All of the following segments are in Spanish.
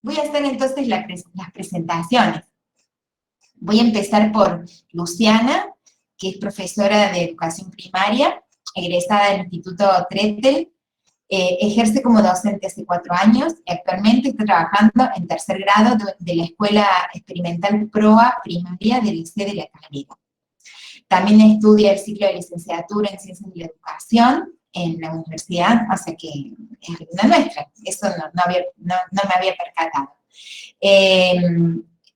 Voy a hacer entonces las presentaciones. Voy a empezar por Luciana, que es profesora de educación primaria, egresada del Instituto Tretel, ejerce como docente hace 4 años y actualmente está trabajando en tercer grado de la Escuela Experimental PROA Primaria del Liceo de La Calera. También estudia el ciclo de licenciatura en Ciencias de la Educación en la universidad, o sea que es alumna nuestra, eso no me había percatado.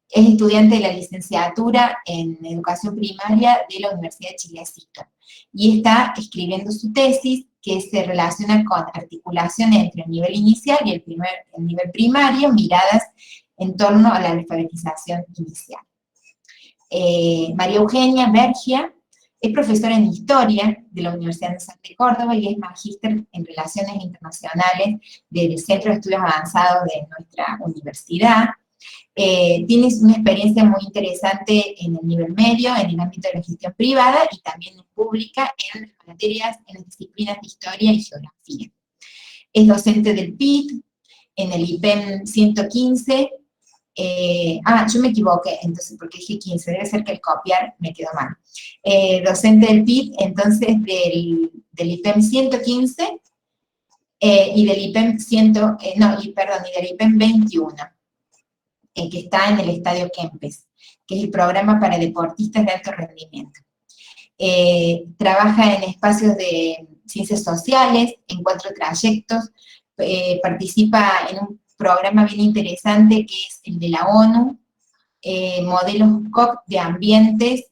Es estudiante de la licenciatura en Educación Primaria de la Universidad de Chilecito y está escribiendo su tesis que se relaciona con articulación entre el nivel inicial y el nivel primario, miradas en torno a la alfabetización inicial. María Eugenia Bergia es profesora en Historia de la Universidad Nacional de Córdoba y es magíster en Relaciones Internacionales del Centro de Estudios Avanzados de nuestra universidad. Tiene una experiencia muy interesante en el nivel medio, en el ámbito de la gestión privada y también pública en las disciplinas de Historia y Geografía. Es docente del PIT, en el IPEM 115, yo me equivoqué, entonces, porque dije 15, debe ser que al copiar me quedó mal. Docente del PIT, entonces, del IPEM 115 y del IPEM y del IPEM 21, que está en el Estadio Kempes, que es el programa para deportistas de alto rendimiento. Trabaja en espacios de ciencias sociales, en 4 trayectos, participa en un programa bien interesante que es el de la ONU, modelos COC de ambientes,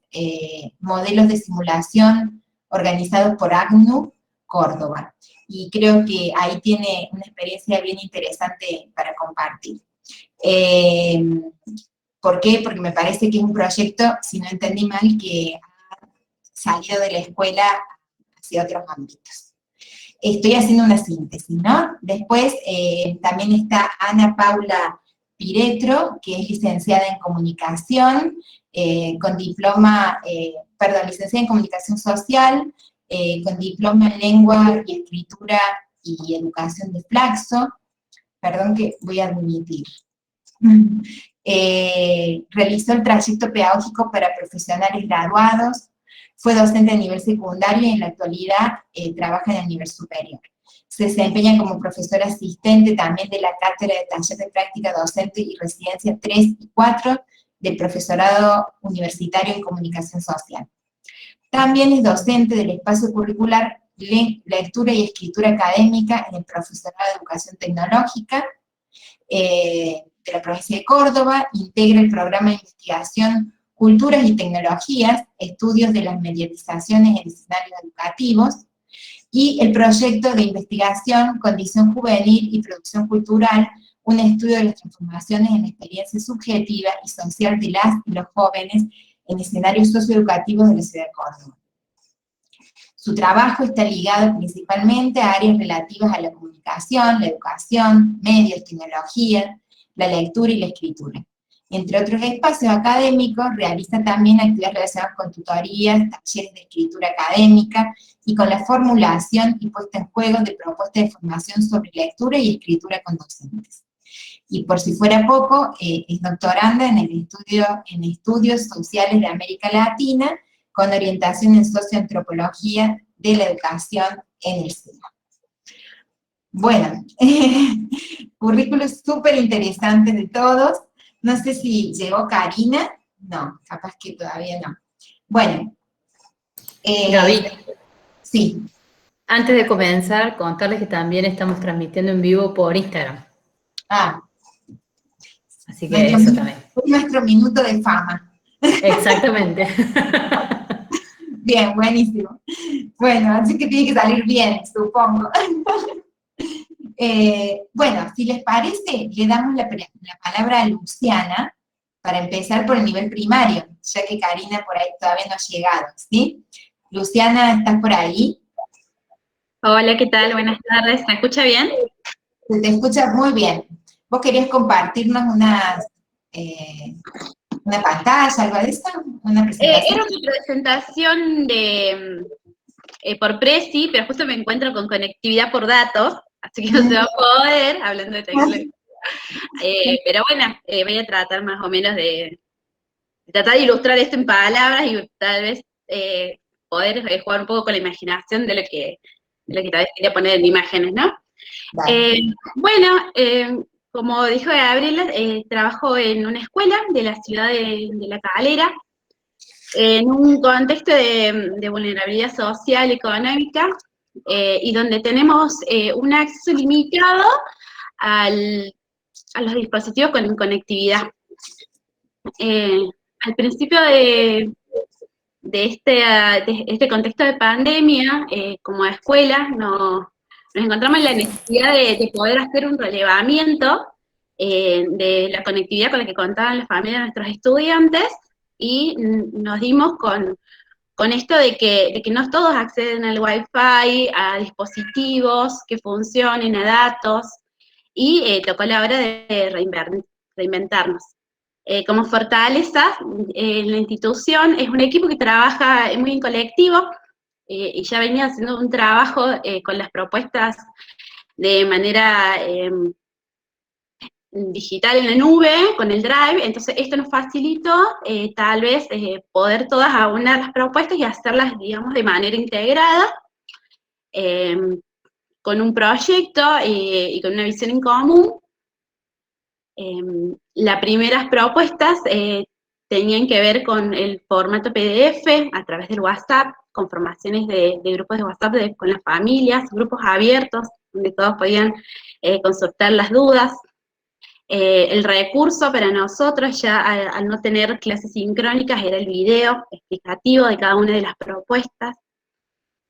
modelos de simulación organizados por ACNUR, Córdoba. Y creo que ahí tiene una experiencia bien interesante para compartir. ¿Por qué? Porque me parece que es un proyecto, si no entendí mal, que ha salido de la escuela hacia otros ámbitos. Estoy haciendo una síntesis, ¿no? Después también está Ana Paula Piretro, que es licenciada en Comunicación, con diploma, licenciada en Comunicación Social, con diploma en Lengua y Escritura y Educación de Flaxo. Perdón que voy a admitir. Realizó el trayecto pedagógico para profesionales graduados, fue docente a nivel secundario y en la actualidad trabaja en el nivel superior. Se desempeña como profesora asistente también de la Cátedra de Taller de Práctica Docente y Residencia 3 y 4 del Profesorado Universitario en Comunicación Social. También es docente del espacio curricular Lectura y Escritura Académica en el Profesorado de Educación Tecnológica de la provincia de Córdoba, integra el programa de investigación Culturas y Tecnologías, estudios de las mediatizaciones en escenarios educativos, y el proyecto de investigación Condición Juvenil y Producción Cultural, un estudio de las transformaciones en la experiencia subjetiva y social de las y los jóvenes en escenarios socioeducativos de la ciudad de Córdoba. Su trabajo está ligado principalmente a áreas relativas a la comunicación, la educación, medios, tecnología, la lectura y la escritura. Entre otros espacios académicos, realiza también actividades relacionadas con tutorías, talleres de escritura académica y con la formulación y puesta en juego de propuestas de formación sobre lectura y escritura con docentes. Y por si fuera poco, es doctoranda en estudios sociales de América Latina, con orientación en socioantropología de la educación en el SEA. Bueno, currículos súper interesantes de todos. No sé si llegó Karina. No, capaz que todavía no. Bueno. Gaby. Sí. Antes de comenzar, contarles que también estamos transmitiendo en vivo por Instagram. Así que eso también. Nuestro minuto de fama. Exactamente. Bien, buenísimo. Bueno, así que tiene que salir bien, supongo. Bueno, si les parece, le damos la palabra a Luciana para empezar por el nivel primario, ya que Karina por ahí todavía no ha llegado, ¿sí? Luciana, ¿estás por ahí? Hola, ¿qué tal? Buenas tardes. ¿Me escucha bien? Se te escucha muy bien. ¿Vos querías compartirnos una pantalla, algo de eso? ¿Una presentación? Era una presentación por Prezi, pero justo me encuentro con conectividad por datos, así que no se va a poder, hablando de tecnología. Pero bueno, voy a tratar más o menos de tratar de ilustrar esto en palabras y tal vez poder jugar un poco con la imaginación de lo que tal vez quería poner en imágenes, ¿no? Dale. Bueno, como dijo Gabriela, trabajo en una escuela de la ciudad de La Calera, en un contexto de vulnerabilidad social, económica, y donde tenemos un acceso limitado a los dispositivos con conectividad. Al principio de este contexto de pandemia, como escuela, nos encontramos en la necesidad de poder hacer un relevamiento de la conectividad con la que contaban las familias de nuestros estudiantes, y nos dimos con esto de que no todos acceden al Wi-Fi, a dispositivos que funcionen, a datos, y tocó la hora de reinventarnos. Como fortaleza, la institución es un equipo que trabaja muy en colectivo, y ya venía haciendo un trabajo con las propuestas de manera digital en la nube, con el Drive. Entonces esto nos facilitó tal vez poder todas aunar las propuestas y hacerlas, digamos, de manera integrada, eh, con un proyecto y con una visión en común. Las primeras propuestas tenían que ver con el formato PDF a través del WhatsApp, con formaciones de grupos de WhatsApp con las familias, grupos abiertos, donde todos podían consultar las dudas. El recurso para nosotros, ya al no tener clases sincrónicas, era el video explicativo de cada una de las propuestas.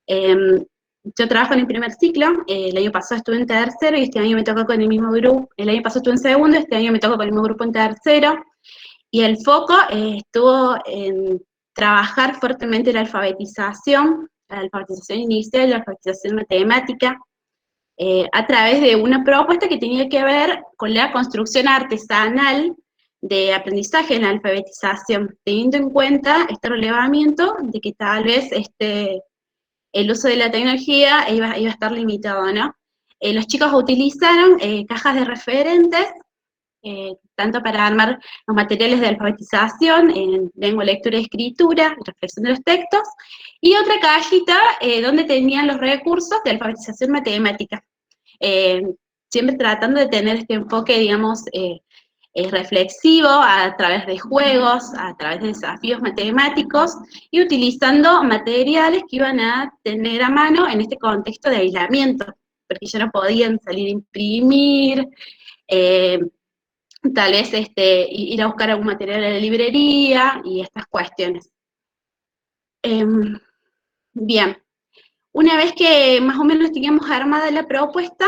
Yo trabajo en el primer ciclo, el año pasado estuve en tercero y este año me tocó con el mismo grupo, el año pasado estuve en segundo, este año me tocó con el mismo grupo en tercero, y el foco estuvo en trabajar fuertemente la alfabetización inicial, la alfabetización matemática, a través de una propuesta que tenía que ver con la construcción artesanal de aprendizaje en la alfabetización, teniendo en cuenta este relevamiento de que tal vez el uso de la tecnología iba a estar limitado, ¿no? Los chicos utilizaron cajas de referentes, tanto para armar los materiales de alfabetización en lengua, lectura y escritura, reflexión de los textos, y otra cajita donde tenían los recursos de alfabetización matemática, siempre tratando de tener este enfoque, digamos, reflexivo a través de juegos, a través de desafíos matemáticos, y utilizando materiales que iban a tener a mano en este contexto de aislamiento, porque ya no podían salir a imprimir, tal vez ir a buscar algún material a la librería y estas cuestiones. Bien, una vez que más o menos teníamos armada la propuesta,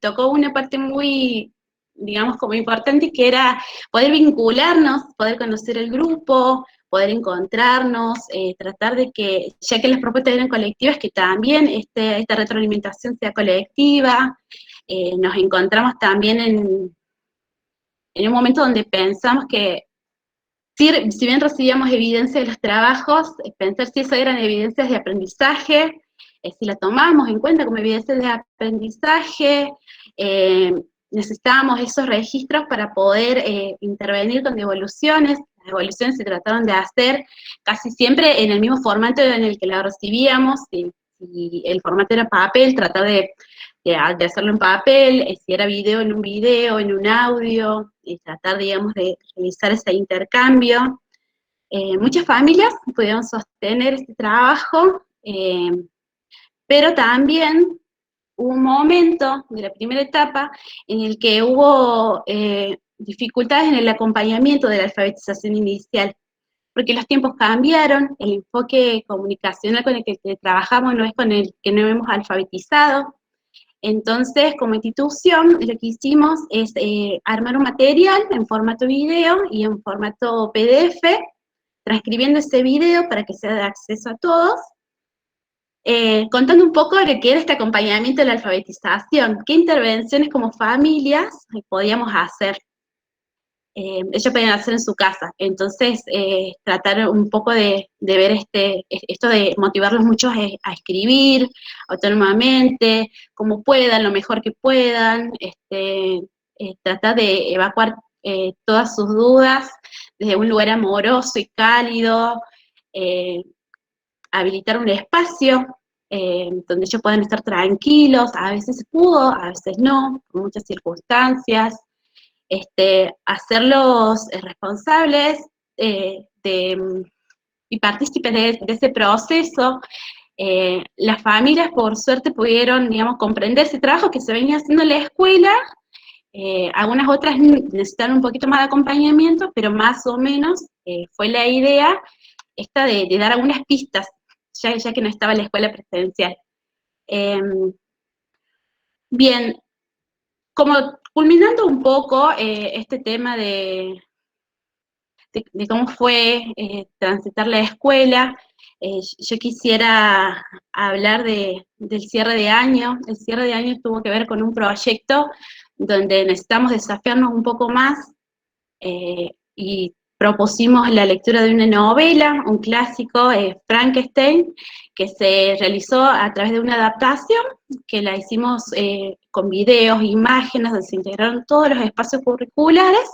tocó una parte muy, digamos, como importante, que era poder vincularnos, poder conocer el grupo, poder encontrarnos, tratar de que, ya que las propuestas eran colectivas, que también esta retroalimentación sea colectiva. Nos encontramos también en un momento donde pensamos que, si bien recibíamos evidencia de los trabajos, pensar si eso eran evidencias de aprendizaje, si la tomamos en cuenta como evidencias de aprendizaje, necesitábamos esos registros para poder intervenir con devoluciones. Las devoluciones se trataron de hacer casi siempre en el mismo formato en el que la recibíamos. Si el formato era papel, tratar de hacerlo en papel, si era video, en un video, en un audio, y tratar, digamos, de realizar ese intercambio. Muchas familias pudieron sostener este trabajo, pero también hubo un momento de la primera etapa en el que hubo dificultades en el acompañamiento de la alfabetización inicial, porque los tiempos cambiaron, el enfoque comunicacional con el que trabajamos no es con el que no hemos alfabetizado. Entonces, como institución, lo que hicimos es armar un material en formato video y en formato PDF, transcribiendo ese video para que sea de acceso a todos, contando un poco de qué era este acompañamiento de la alfabetización, qué intervenciones como familias podíamos hacer. Ellos podían hacer en su casa. Entonces, tratar un poco de ver esto de motivarlos mucho a escribir autónomamente, como puedan, lo mejor que puedan, tratar de evacuar todas sus dudas desde un lugar amoroso y cálido, habilitar un espacio donde ellos puedan estar tranquilos. A veces se pudo, a veces no, por muchas circunstancias. Hacerlos responsables y partícipes de ese proceso. Las familias, por suerte, pudieron, digamos, comprender ese trabajo que se venía haciendo en la escuela. Algunas otras necesitaron un poquito más de acompañamiento, pero más o menos fue la idea esta de dar algunas pistas, ya que no estaba la escuela presencial. Bien, como culminando un poco este tema de cómo fue transitar la escuela, yo quisiera hablar del cierre de año. El cierre de año tuvo que ver con un proyecto donde necesitamos desafiarnos un poco más y propusimos la lectura de una novela, un clásico, Frankenstein, que se realizó a través de una adaptación, que la hicimos con videos, imágenes, donde se integraron todos los espacios curriculares,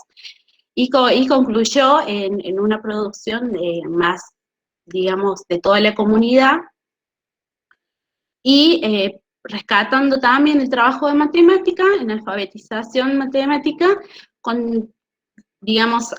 y concluyó en una producción más, digamos, de toda la comunidad, y rescatando también el trabajo de matemática, en alfabetización matemática, con, digamos,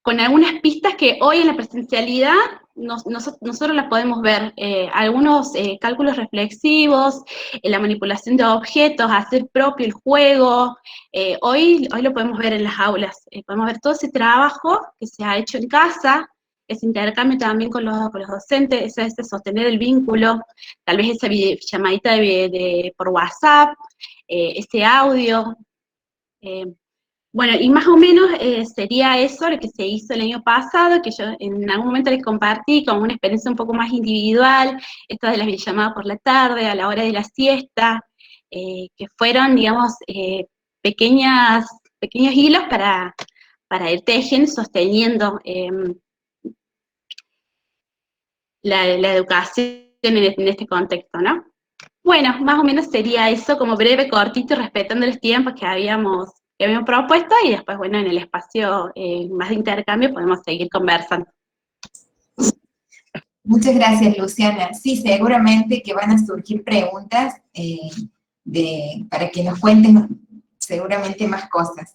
con algunas pistas que hoy en la presencialidad nosotros las podemos ver. Algunos cálculos reflexivos, la manipulación de objetos, hacer propio el juego, hoy lo podemos ver en las aulas. Podemos ver todo ese trabajo que se ha hecho en casa, ese intercambio también con los docentes, ese sostener el vínculo, tal vez esa llamadita por WhatsApp, ese audio. Bueno, y más o menos sería eso lo que se hizo el año pasado, que yo en algún momento les compartí como una experiencia un poco más individual, esta de las videollamadas por la tarde, a la hora de la siesta, que fueron, digamos, pequeños hilos para ir tejiendo, sosteniendo la educación en este contexto, ¿no? Bueno, más o menos sería eso, como breve, cortito, respetando los tiempos que habíamos propuesto, y después, bueno, en el espacio más de intercambio podemos seguir conversando. Muchas gracias, Luciana. Sí, seguramente que van a surgir preguntas para que nos cuenten seguramente más cosas.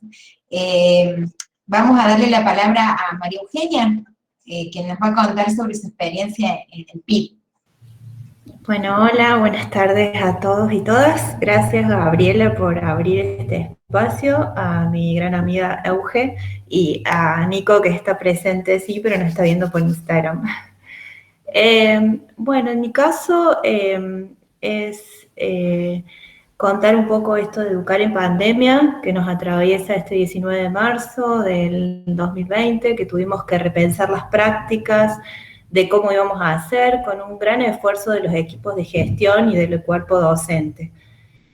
Vamos a darle la palabra a María Eugenia, que nos va a contar sobre su experiencia en el PIB. Bueno, hola, buenas tardes a todos y todas. Gracias, Gabriela, por abrir este espacio, a mi gran amiga Euge y a Nico, que está presente, sí, pero no está viendo por Instagram. Bueno, en mi caso es contar un poco esto de educar en pandemia, que nos atraviesa este 19 de marzo del 2020, que tuvimos que repensar las prácticas de cómo íbamos a hacer, con un gran esfuerzo de los equipos de gestión y del cuerpo docente.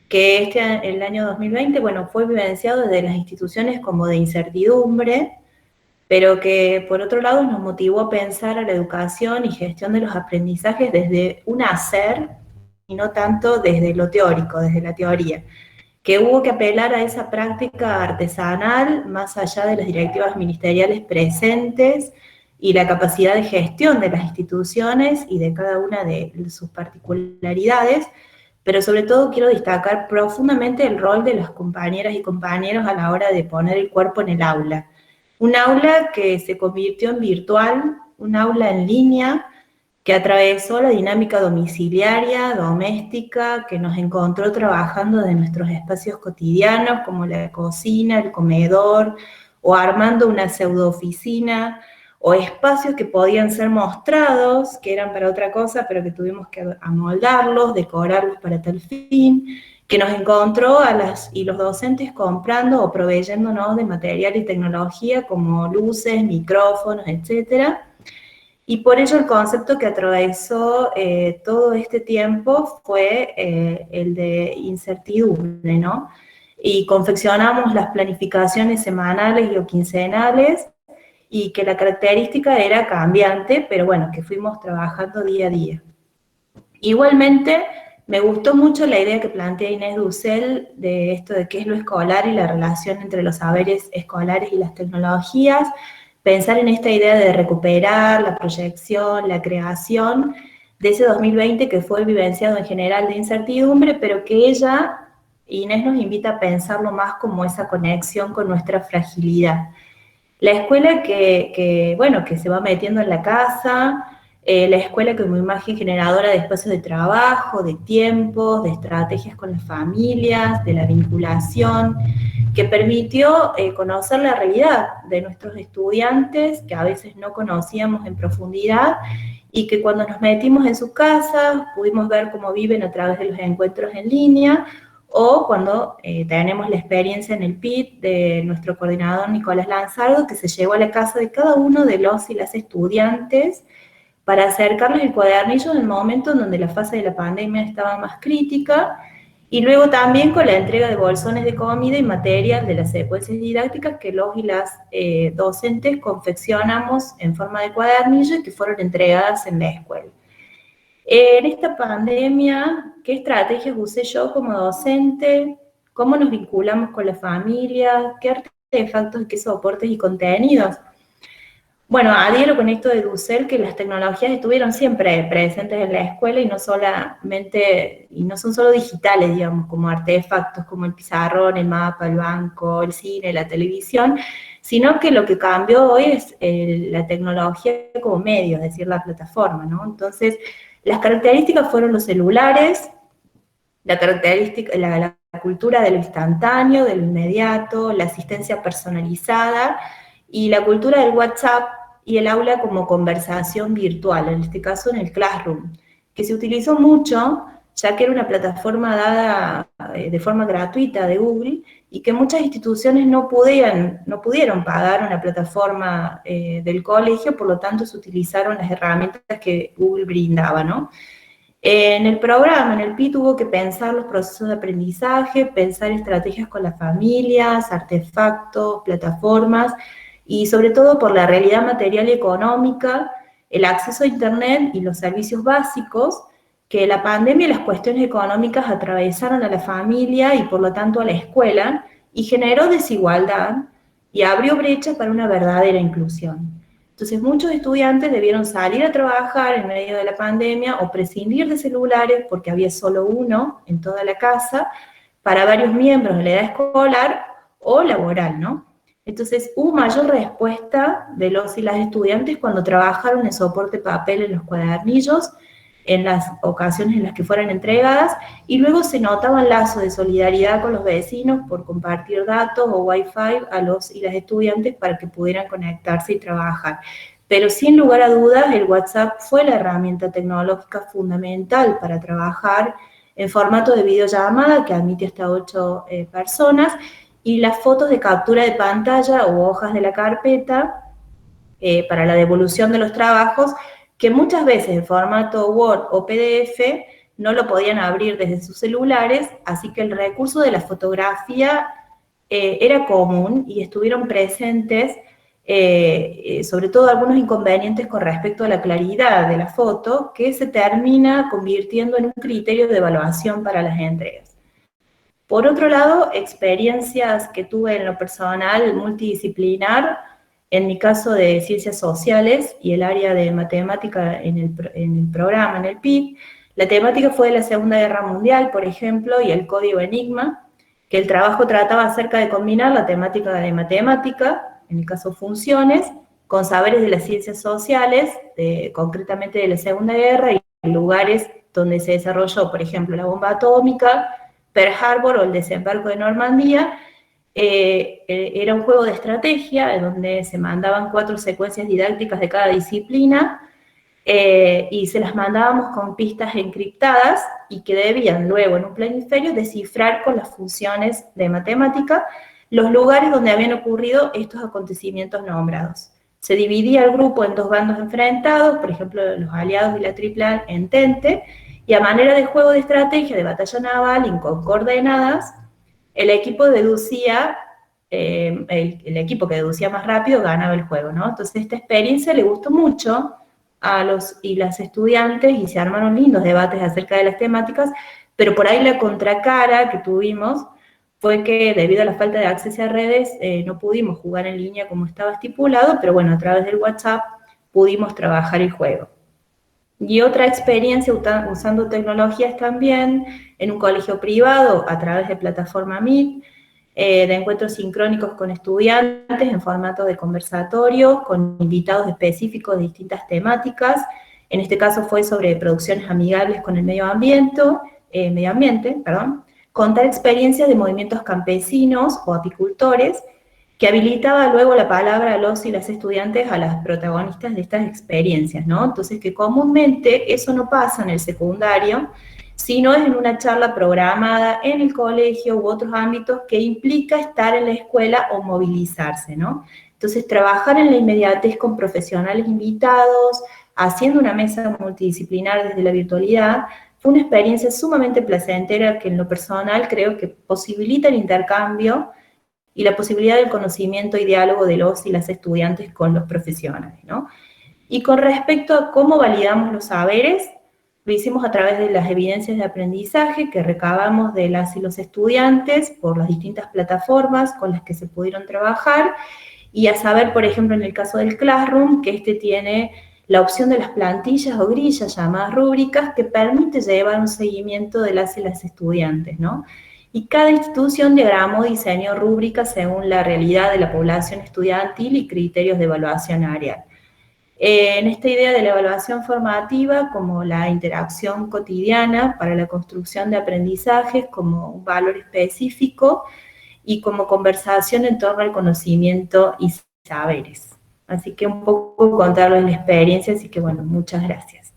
Que el año 2020, bueno, fue vivenciado desde las instituciones como de incertidumbre, pero que por otro lado nos motivó a pensar a la educación y gestión de los aprendizajes desde un hacer y no tanto desde lo teórico, desde la teoría. Que hubo que apelar a esa práctica artesanal más allá de las directivas ministeriales presentes y la capacidad de gestión de las instituciones y de cada una de sus particularidades, pero sobre todo quiero destacar profundamente el rol de las compañeras y compañeros a la hora de poner el cuerpo en el aula. Un aula que se convirtió en virtual, un aula en línea, que atravesó la dinámica domiciliaria, doméstica, que nos encontró trabajando de nuestros espacios cotidianos, como la cocina, el comedor, o armando una pseudo-oficina, o espacios que podían ser mostrados, que eran para otra cosa, pero que tuvimos que amoldarlos, decorarlos para tal fin, que nos encontró a las y los docentes comprando o proveyéndonos de material y tecnología como luces, micrófonos, etcétera. Y por ello el concepto que atravesó todo este tiempo fue el de incertidumbre, ¿no? Y confeccionamos las planificaciones semanales y o quincenales, y que la característica era cambiante, pero bueno, que fuimos trabajando día a día. Igualmente, Me gustó mucho la idea que plantea Inés Dussel de esto de qué es lo escolar y la relación entre los saberes escolares y las tecnologías, pensar en esta idea de recuperar la proyección, la creación de ese 2020 que fue vivenciado en general de incertidumbre, pero que Inés nos invita a pensarlo más como esa conexión con nuestra fragilidad. La escuela bueno, que se va metiendo en la casa, la escuela como imagen generadora de espacios de trabajo, de tiempos, de estrategias con las familias, de la vinculación, que permitió conocer la realidad de nuestros estudiantes, que a veces no conocíamos en profundidad, y que cuando nos metimos en sus casas pudimos ver cómo viven a través de los encuentros en línea, o cuando tenemos la experiencia en el PIT de nuestro coordinador Nicolás Lanzardo, que se llevó a la casa de cada uno de los y las estudiantes para acercarles el cuadernillo en el momento en donde la fase de la pandemia estaba más crítica, y luego también con la entrega de bolsones de comida y material de las secuencias didácticas que los y las docentes confeccionamos en forma de cuadernillo y que fueron entregadas en la escuela. En esta pandemia, ¿qué estrategias usé yo como docente? ¿Cómo nos vinculamos con la familia? ¿Qué artefactos, qué soportes y contenidos? Bueno, adhiero con esto de Dussel, que las tecnologías estuvieron siempre presentes en la escuela y no son solo digitales, digamos, como artefactos, como el pizarrón, el mapa, el banco, el cine, la televisión, sino que lo que cambió hoy es la tecnología como medio, es decir, la plataforma, ¿no? Entonces, las características fueron los celulares, la cultura de lo instantáneo, de lo inmediato, la asistencia personalizada y la cultura del WhatsApp y el aula como conversación virtual, en este caso en el Classroom, que se utilizó mucho, ya que era una plataforma dada de forma gratuita de Google, y que muchas instituciones no pudieron pagar una plataforma del colegio, por lo tanto se utilizaron las herramientas que Google brindaba, ¿no? En el programa, en el PI, tuvo que pensar los procesos de aprendizaje, pensar estrategias con las familias, artefactos, plataformas, y sobre todo por la realidad material y económica, el acceso a Internet y los servicios básicos, que la pandemia y las cuestiones económicas atravesaron a la familia y por lo tanto a la escuela, y generó desigualdad y abrió brechas para una verdadera inclusión. Entonces muchos estudiantes debieron salir a trabajar en medio de la pandemia o prescindir de celulares porque había solo uno en toda la casa para varios miembros de la edad escolar o laboral, ¿no? Entonces hubo mayor respuesta de los y las estudiantes cuando trabajaron en soporte papel en los cuadernillos, en las ocasiones en las que fueran entregadas, y luego se notaban lazos de solidaridad con los vecinos por compartir datos o wifi a los y las estudiantes para que pudieran conectarse y trabajar. Pero sin lugar a dudas, el WhatsApp fue la herramienta tecnológica fundamental para trabajar en formato de videollamada que admite hasta 8 personas, y las fotos de captura de pantalla o hojas de la carpeta para la devolución de los trabajos, que muchas veces en formato Word o PDF no lo podían abrir desde sus celulares, así que el recurso de la fotografía era común y estuvieron presentes, sobre todo algunos inconvenientes con respecto a la claridad de la foto, que se termina convirtiendo en un criterio de evaluación para las entregas. Por otro lado, experiencias que tuve en lo personal multidisciplinar, en mi caso de ciencias sociales y el área de matemática en el programa, en el PIB, la temática fue de la Segunda Guerra Mundial, por ejemplo, y el código Enigma, que el trabajo trataba acerca de combinar la temática de matemática, en el caso funciones, con saberes de las ciencias sociales, concretamente de la Segunda Guerra, y lugares donde se desarrolló, por ejemplo, la bomba atómica, Pearl Harbor o el desembarco de Normandía. Era un juego de estrategia en donde se mandaban 4 secuencias didácticas de cada disciplina y se las mandábamos con pistas encriptadas y que debían luego en un planiferio descifrar con las funciones de matemática los lugares donde habían ocurrido estos acontecimientos nombrados. Se dividía el grupo en 2 bandos enfrentados, por ejemplo, los aliados y la Triple Entente, y a manera de juego de estrategia de batalla naval y con coordenadas, el equipo deducía, el equipo que deducía más rápido ganaba el juego, ¿no? Entonces esta experiencia le gustó mucho a los y las estudiantes y se armaron lindos debates acerca de las temáticas, pero por ahí la contracara que tuvimos fue que debido a la falta de acceso a redes no pudimos jugar en línea como estaba estipulado, pero bueno, a través del WhatsApp pudimos trabajar el juego. Y otra experiencia usando tecnologías también en un colegio privado a través de plataforma Meet, de encuentros sincrónicos con estudiantes en formato de conversatorio, con invitados específicos de distintas temáticas. En este caso fue sobre producciones amigables con el medio ambiente, contar experiencias de movimientos campesinos o apicultores, que habilitaba luego la palabra a los y las estudiantes a las protagonistas de estas experiencias, ¿no? Entonces, que comúnmente eso no pasa en el secundario, sino es en una charla programada en el colegio u otros ámbitos que implica estar en la escuela o movilizarse, ¿no? Entonces, trabajar en la inmediatez con profesionales invitados, haciendo una mesa multidisciplinar desde la virtualidad, fue una experiencia sumamente placentera que en lo personal creo que posibilita el intercambio y la posibilidad del conocimiento y diálogo de los y las estudiantes con los profesionales, ¿no? Y con respecto a cómo validamos los saberes, lo hicimos a través de las evidencias de aprendizaje que recabamos de las y los estudiantes por las distintas plataformas con las que se pudieron trabajar, y a saber, por ejemplo, en el caso del Classroom, que este tiene la opción de las plantillas o grillas llamadas rúbricas que permite llevar un seguimiento de las y las estudiantes, ¿no? Y cada institución diagramó diseñó rúbricas según la realidad de la población estudiantil y criterios de evaluación área. En esta idea de la evaluación formativa como la interacción cotidiana para la construcción de aprendizajes como un valor específico y como conversación en torno al conocimiento y saberes. Así que un poco contarles la experiencia, así que bueno, muchas gracias.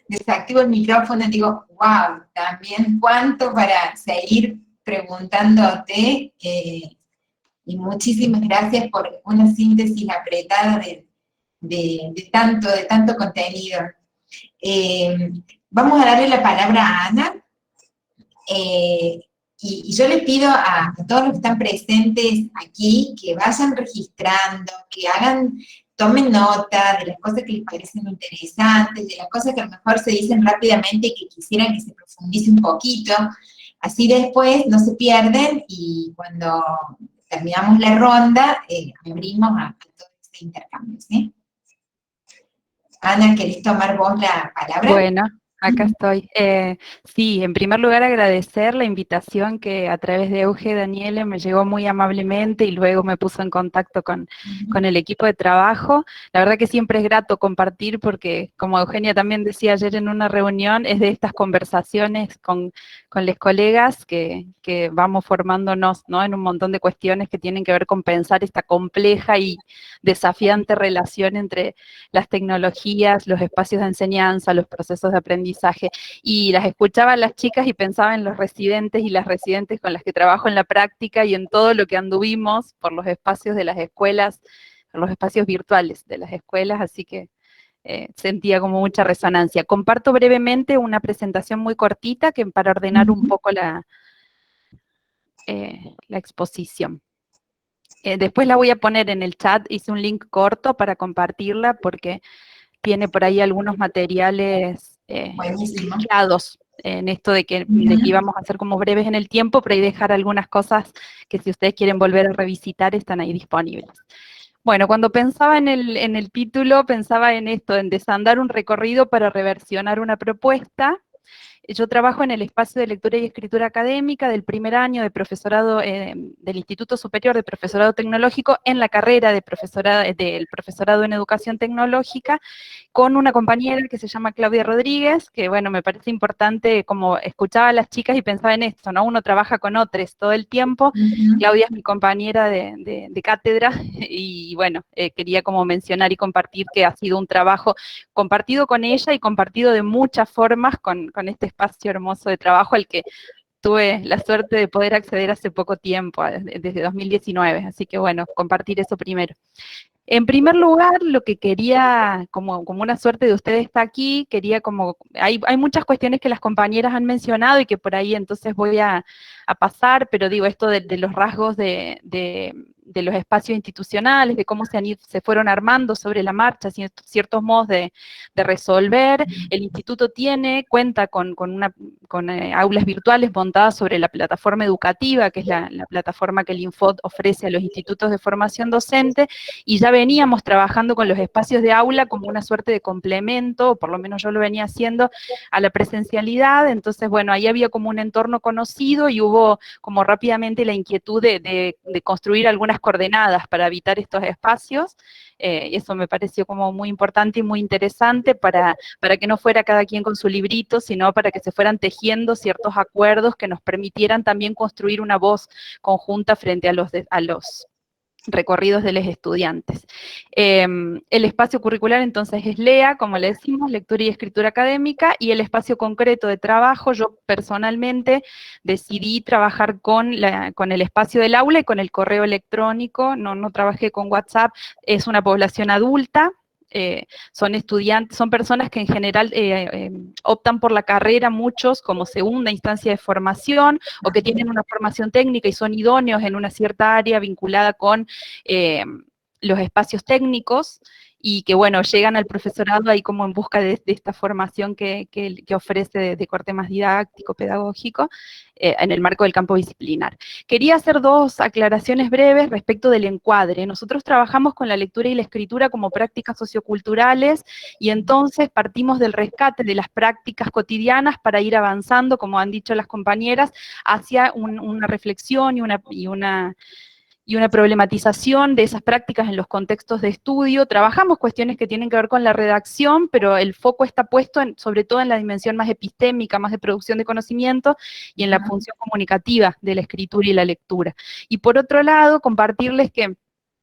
Desactivo el micrófono y digo, wow, también cuánto para seguir preguntándote, y muchísimas gracias por una síntesis apretada de tanto contenido. Vamos a darle la palabra a Ana, y yo le pido a todos los que están presentes aquí que vayan registrando, que tomen nota de las cosas que les parecen interesantes, de las cosas que a lo mejor se dicen rápidamente y que quisieran que se profundice un poquito, así después no se pierden y cuando terminamos la ronda abrimos a todo este intercambio, ¿sí? Ana, ¿querés tomar vos la palabra? Bueno, acá estoy. Sí, en primer lugar agradecer la invitación que a través de Euge Daniele me llegó muy amablemente y luego me puso en contacto con el equipo de trabajo. La verdad que siempre es grato compartir porque, como Eugenia también decía ayer en una reunión, es de estas conversaciones con los colegas que vamos formándonos, ¿no?, en un montón de cuestiones que tienen que ver con pensar esta compleja y desafiante relación entre las tecnologías, los espacios de enseñanza, los procesos de aprendizaje, y las escuchaba a las chicas y pensaba en los residentes y las residentes con las que trabajo en la práctica y en todo lo que anduvimos por los espacios de las escuelas, por los espacios virtuales de las escuelas, así que sentía como mucha resonancia. Comparto brevemente una presentación muy cortita que para ordenar un poco la exposición. Después la voy a poner en el chat, hice un link corto para compartirla porque tiene por ahí algunos materiales linkeados en esto de que íbamos a ser como breves en el tiempo, pero ahí dejar algunas cosas que si ustedes quieren volver a revisitar están ahí disponibles. Bueno, cuando pensaba en el título, pensaba en esto, en desandar un recorrido para reversionar una propuesta. Yo trabajo en el espacio de lectura y escritura académica del primer año de profesorado del Instituto Superior de Profesorado Tecnológico en la carrera de del profesorado en Educación Tecnológica con una compañera que se llama Claudia Rodríguez, que bueno, me parece importante, como escuchaba a las chicas y pensaba en esto, ¿no? Uno trabaja con otros todo el tiempo. Claudia es mi compañera de cátedra y bueno, quería como mencionar y compartir que ha sido un trabajo compartido con ella y compartido de muchas formas con este espacio hermoso de trabajo al que tuve la suerte de poder acceder hace poco tiempo, desde 2019, así que bueno, compartir eso primero. En primer lugar, lo que quería, como una suerte de ustedes está aquí, quería hay muchas cuestiones que las compañeras han mencionado y que por ahí entonces voy a pasar, pero digo, esto de los rasgos de de los espacios institucionales, de cómo se fueron armando sobre la marcha ciertos modos de resolver. El instituto cuenta con aulas virtuales montadas sobre la plataforma educativa, que es la plataforma que el Infod ofrece a los institutos de formación docente, y ya veníamos trabajando con los espacios de aula como una suerte de complemento, o por lo menos yo lo venía haciendo, a la presencialidad. Entonces, bueno, ahí había como un entorno conocido y hubo como rápidamente la inquietud de construir algunas coordenadas para habitar estos espacios. Eso me pareció como muy importante y muy interesante para que no fuera cada quien con su librito, sino para que se fueran tejiendo ciertos acuerdos que nos permitieran también construir una voz conjunta frente a los recorridos de los estudiantes. El espacio curricular entonces es LEA, como le decimos, Lectura y Escritura Académica, y el espacio concreto de trabajo, yo personalmente decidí trabajar con el espacio del aula y con el correo electrónico, no trabajé con WhatsApp. Es una población adulta, son estudiantes, son personas que en general optan por la carrera, muchos como segunda instancia de formación, o que tienen una formación técnica y son idóneos en una cierta área vinculada con los espacios técnicos, y que, bueno, llegan al profesorado ahí como en busca de esta formación que ofrece de corte más didáctico, pedagógico, en el marco del campo disciplinar. Quería hacer dos aclaraciones breves respecto del encuadre. Nosotros trabajamos con la lectura y la escritura como prácticas socioculturales, y entonces partimos del rescate de las prácticas cotidianas para ir avanzando, como han dicho las compañeras, hacia una reflexión y una problematización de esas prácticas en los contextos de estudio. Trabajamos cuestiones que tienen que ver con la redacción, pero el foco está puesto sobre todo en la dimensión más epistémica, más de producción de conocimiento, y en la función comunicativa de la escritura y la lectura. Y por otro lado, compartirles que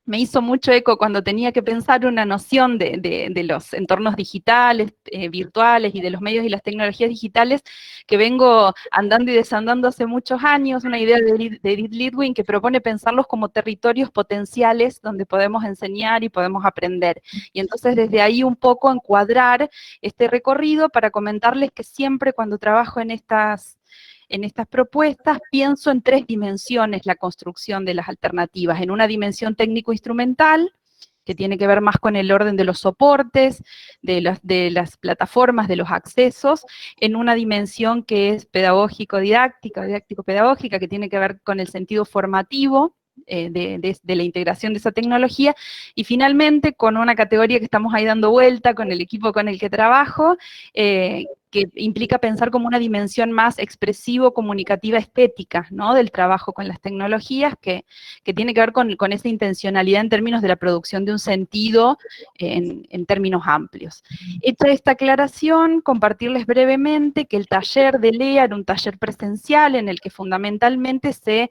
me hizo mucho eco cuando tenía que pensar una noción de los entornos digitales, virtuales, y de los medios y las tecnologías digitales, que vengo andando y desandando hace muchos años, una idea de Edith Lidwin que propone pensarlos como territorios potenciales donde podemos enseñar y podemos aprender. Y entonces desde ahí un poco encuadrar este recorrido para comentarles que siempre cuando trabajo en estas propuestas, pienso en tres dimensiones la construcción de las alternativas. En una dimensión técnico-instrumental, que tiene que ver más con el orden de los soportes, de las plataformas, de los accesos; en una dimensión que es pedagógico-didáctica, didáctico-pedagógica, que tiene que ver con el sentido formativo, de la integración de esa tecnología; y finalmente con una categoría que estamos ahí dando vuelta con el equipo con el que trabajo, que implica pensar como una dimensión más expresivo-comunicativa estética, ¿no?, del trabajo con las tecnologías, que tiene que ver con esa intencionalidad en términos de la producción de un sentido en términos amplios. Hecha esta aclaración, compartirles brevemente que el taller de LEA era un taller presencial en el que fundamentalmente se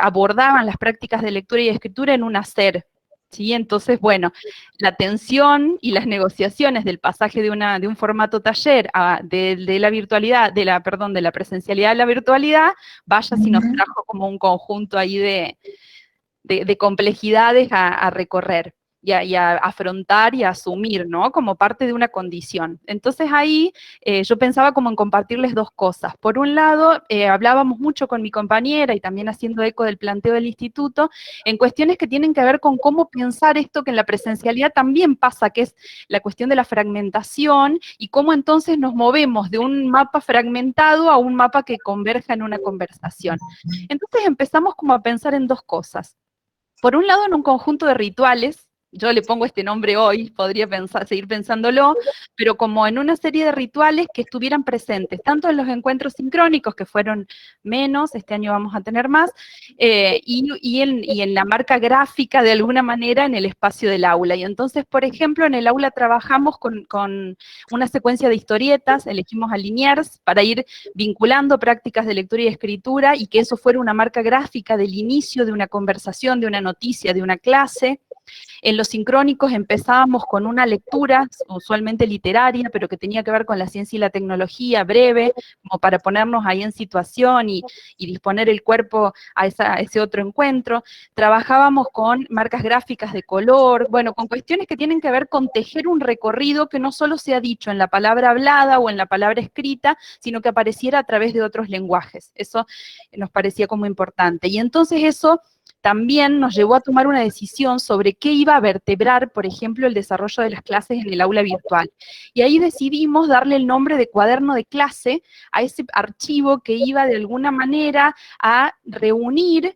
abordaban las prácticas de lectura y escritura en un hacer. ¿Sí? Entonces, bueno, la tensión y las negociaciones del pasaje de un formato taller de la virtualidad, de la presencialidad a la virtualidad, vaya si nos trajo como un conjunto ahí de complejidades a recorrer y a afrontar y a asumir, ¿no?, como parte de una condición. Entonces ahí yo pensaba como en compartirles dos cosas. Por un lado, hablábamos mucho con mi compañera, y también haciendo eco del planteo del instituto, en cuestiones que tienen que ver con cómo pensar esto que en la presencialidad también pasa, que es la cuestión de la fragmentación, y cómo entonces nos movemos de un mapa fragmentado a un mapa que converja en una conversación. Entonces empezamos como a pensar en dos cosas. Por un lado, en un conjunto de rituales, yo le pongo este nombre hoy, podría seguir pensándolo, pero como en una serie de rituales que estuvieran presentes, tanto en los encuentros sincrónicos, que fueron menos, este año vamos a tener más, y en la marca gráfica, de alguna manera, en el espacio del aula. Y entonces, por ejemplo, en el aula trabajamos con una secuencia de historietas, elegimos a Liniers, para ir vinculando prácticas de lectura y escritura, y que eso fuera una marca gráfica del inicio de una conversación, de una noticia, de una clase. En los sincrónicos empezábamos con una lectura, usualmente literaria, pero que tenía que ver con la ciencia y la tecnología, breve, como para ponernos ahí en situación y disponer el cuerpo a ese otro encuentro. Trabajábamos con marcas gráficas de color, bueno, con cuestiones que tienen que ver con tejer un recorrido que no solo sea dicho en la palabra hablada o en la palabra escrita, sino que apareciera a través de otros lenguajes. Eso nos parecía como importante. Y entonces eso también nos llevó a tomar una decisión sobre qué iba a vertebrar, por ejemplo, el desarrollo de las clases en el aula virtual. Y ahí decidimos darle el nombre de cuaderno de clase a ese archivo que iba de alguna manera a reunir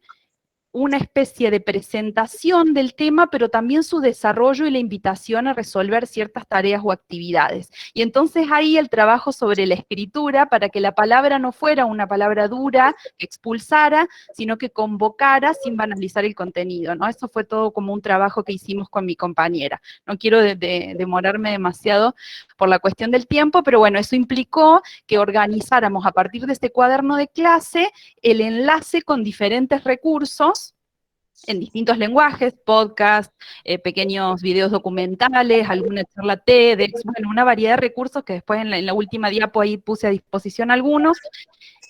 una especie de presentación del tema, pero también su desarrollo y la invitación a resolver ciertas tareas o actividades. Y entonces ahí el trabajo sobre la escritura, para que la palabra no fuera una palabra dura, que expulsara, sino que convocara sin banalizar el contenido, ¿no? Eso fue todo como un trabajo que hicimos con mi compañera. No quiero demorarme demasiado por la cuestión del tiempo, pero bueno, eso implicó que organizáramos a partir de este cuaderno de clase el enlace con diferentes recursos en distintos lenguajes, podcast, pequeños videos documentales, alguna charla TEDx, bueno, una variedad de recursos que después en la última diapo ahí puse a disposición algunos,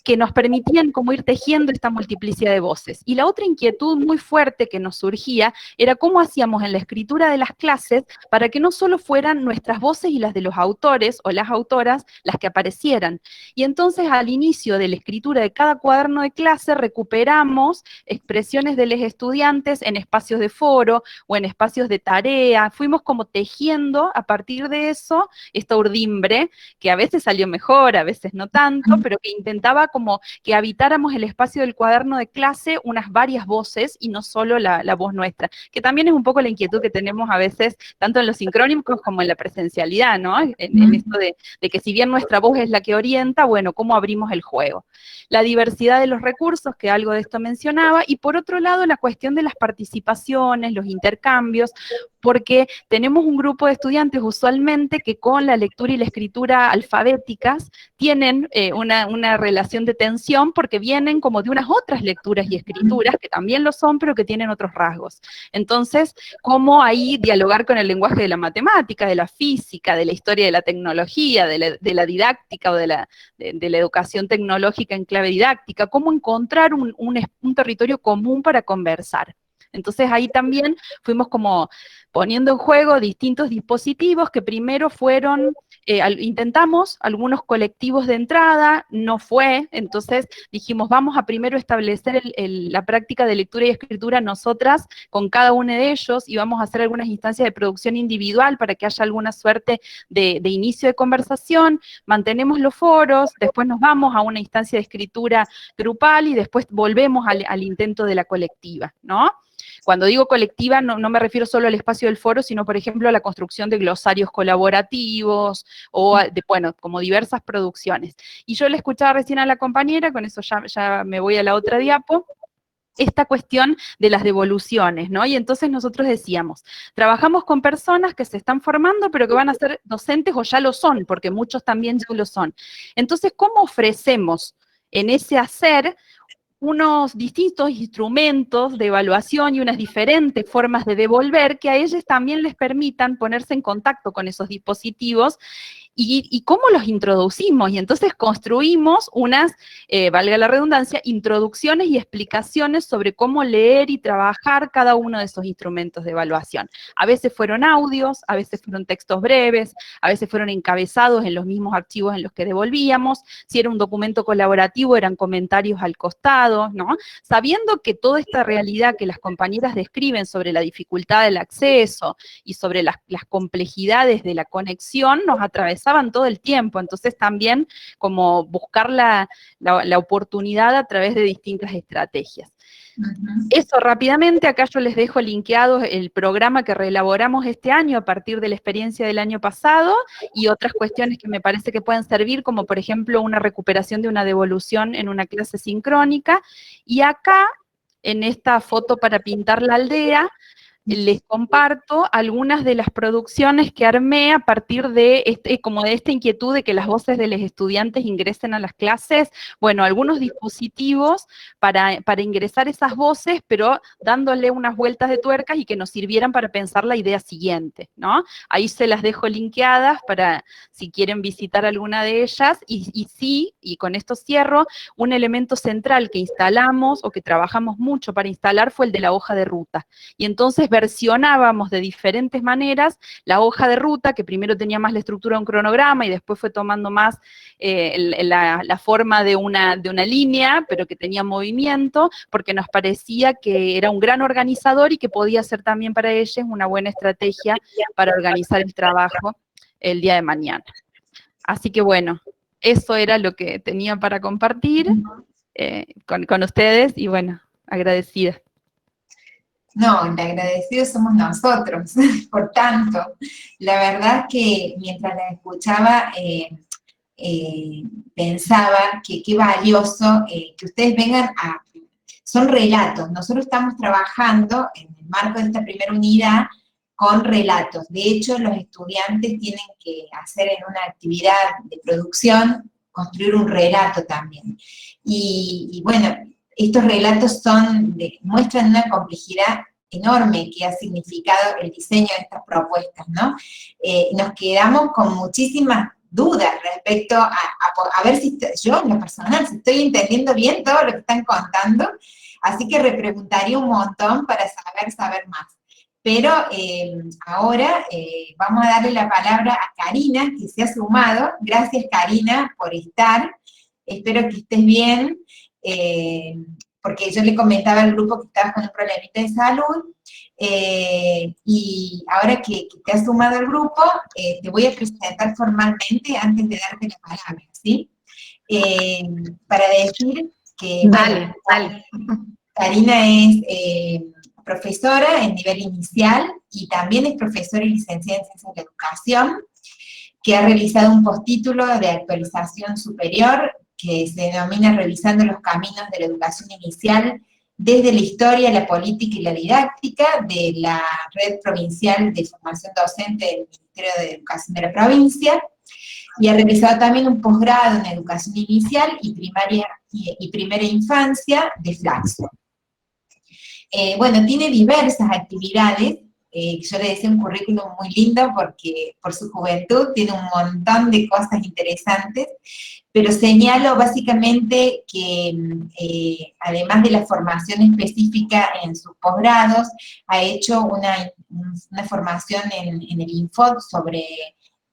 que nos permitían como ir tejiendo esta multiplicidad de voces. Y la otra inquietud muy fuerte que nos surgía era cómo hacíamos en la escritura de las clases para que no solo fueran nuestras voces y las de los autores o las autoras las que aparecieran. Y entonces al inicio de la escritura de cada cuaderno de clase recuperamos expresiones de los estudiantes en espacios de foro o en espacios de tarea. Fuimos como tejiendo a partir de eso esta urdimbre, que a veces salió mejor, a veces no tanto, pero que intentaba como que habitáramos el espacio del cuaderno de clase unas varias voces y no solo la voz nuestra, que también es un poco la inquietud que tenemos a veces, tanto en los sincrónicos como en la presencialidad, ¿no? En esto de que si bien nuestra voz es la que orienta, bueno, ¿cómo abrimos el juego? La diversidad de los recursos, que algo de esto mencionaba, y por otro lado la cuestión de las participaciones, los intercambios, porque tenemos un grupo de estudiantes usualmente que con la lectura y la escritura alfabéticas tienen una relación de tensión porque vienen como de unas otras lecturas y escrituras que también lo son, pero que tienen otros rasgos. Entonces, ¿cómo ahí dialogar con el lenguaje de la matemática, de la física, de la historia de la tecnología, de la didáctica o de la educación tecnológica en clave didáctica? ¿Cómo encontrar un territorio común para conversar? Entonces ahí también fuimos como poniendo en juego distintos dispositivos que primero fueron, intentamos algunos colectivos de entrada, no fue, entonces dijimos vamos a primero establecer la práctica de lectura y escritura nosotras con cada uno de ellos y vamos a hacer algunas instancias de producción individual para que haya alguna suerte de inicio de conversación, mantenemos los foros, después nos vamos a una instancia de escritura grupal y después volvemos al intento de la colectiva, ¿no? Cuando digo colectiva no me refiero solo al espacio del foro, sino por ejemplo a la construcción de glosarios colaborativos o bueno, como diversas producciones. Y yo le escuchaba recién a la compañera, con eso ya me voy a la otra diapo, esta cuestión de las devoluciones, ¿no? Y entonces nosotros decíamos, trabajamos con personas que se están formando, pero que van a ser docentes o ya lo son, porque muchos también ya lo son. Entonces, ¿cómo ofrecemos en ese hacer unos distintos instrumentos de evaluación y unas diferentes formas de devolver que a ellos también les permitan ponerse en contacto con esos dispositivos y cómo los introducimos? Y entonces construimos unas, valga la redundancia, introducciones y explicaciones sobre cómo leer y trabajar cada uno de esos instrumentos de evaluación. A veces fueron audios, a veces fueron textos breves, a veces fueron encabezados en los mismos archivos en los que devolvíamos. Si era un documento colaborativo, eran comentarios al costado, ¿no? Sabiendo que toda esta realidad que las compañeras describen sobre la dificultad del acceso y sobre las complejidades de la conexión, nos atravesaban todo el tiempo, entonces también como buscar la oportunidad a través de distintas estrategias. Eso rápidamente, acá yo les dejo linkeado el programa que reelaboramos este año a partir de la experiencia del año pasado y otras cuestiones que me parece que pueden servir, como por ejemplo una recuperación de una devolución en una clase sincrónica. Y acá, en esta foto para pintar la aldea, les comparto algunas de las producciones que armé a partir de esta inquietud de que las voces de los estudiantes ingresen a las clases. Bueno, algunos dispositivos para ingresar esas voces, pero dándole unas vueltas de tuercas y que nos sirvieran para pensar la idea siguiente, ¿no? Ahí se las dejo linkeadas para si quieren visitar alguna de ellas. Y con esto cierro, un elemento central que instalamos o que trabajamos mucho para instalar fue el de la hoja de ruta. Y entonces versionábamos de diferentes maneras la hoja de ruta, que primero tenía más la estructura de un cronograma y después fue tomando más la forma de una línea, pero que tenía movimiento, porque nos parecía que era un gran organizador y que podía ser también para ellos una buena estrategia para organizar el trabajo el día de mañana. Así que bueno, eso era lo que tenía para compartir con ustedes y bueno, agradecida. No, el agradecidos somos nosotros, por tanto. La verdad que mientras la escuchaba, pensaba que qué valioso que ustedes vengan a... Son relatos, nosotros estamos trabajando en el marco de esta primera unidad con relatos. De hecho, los estudiantes tienen que hacer en una actividad de producción, construir un relato también. Y bueno, estos relatos muestran una complejidad enorme que ha significado el diseño de estas propuestas, ¿no? Nos quedamos con muchísimas dudas respecto a ver si yo, en lo personal, si estoy entendiendo bien todo lo que están contando, así que repreguntaría un montón para saber más. Pero ahora vamos a darle la palabra a Karina, que se ha sumado. Gracias, Karina, por estar. Espero que estés bien, porque yo le comentaba al grupo que estabas con un problemita de salud, y ahora que te has sumado al grupo, te voy a presentar formalmente antes de darte la palabra, ¿sí? Para decir que... Dale, bueno, dale. Karina es profesora en nivel inicial y también es profesora y licenciada en Ciencias de la Educación, que ha realizado un postítulo de actualización superior que se denomina Revisando los Caminos de la Educación Inicial desde la historia, la política y la didáctica de la Red Provincial de Formación Docente del Ministerio de Educación de la provincia, y ha realizado también un posgrado en Educación Inicial y Primera Infancia de Flaxo. Bueno, tiene diversas actividades, yo le decía un currículum muy lindo porque por su juventud tiene un montón de cosas interesantes, pero señalo básicamente que además de la formación específica en sus posgrados, ha hecho una formación en el Infod sobre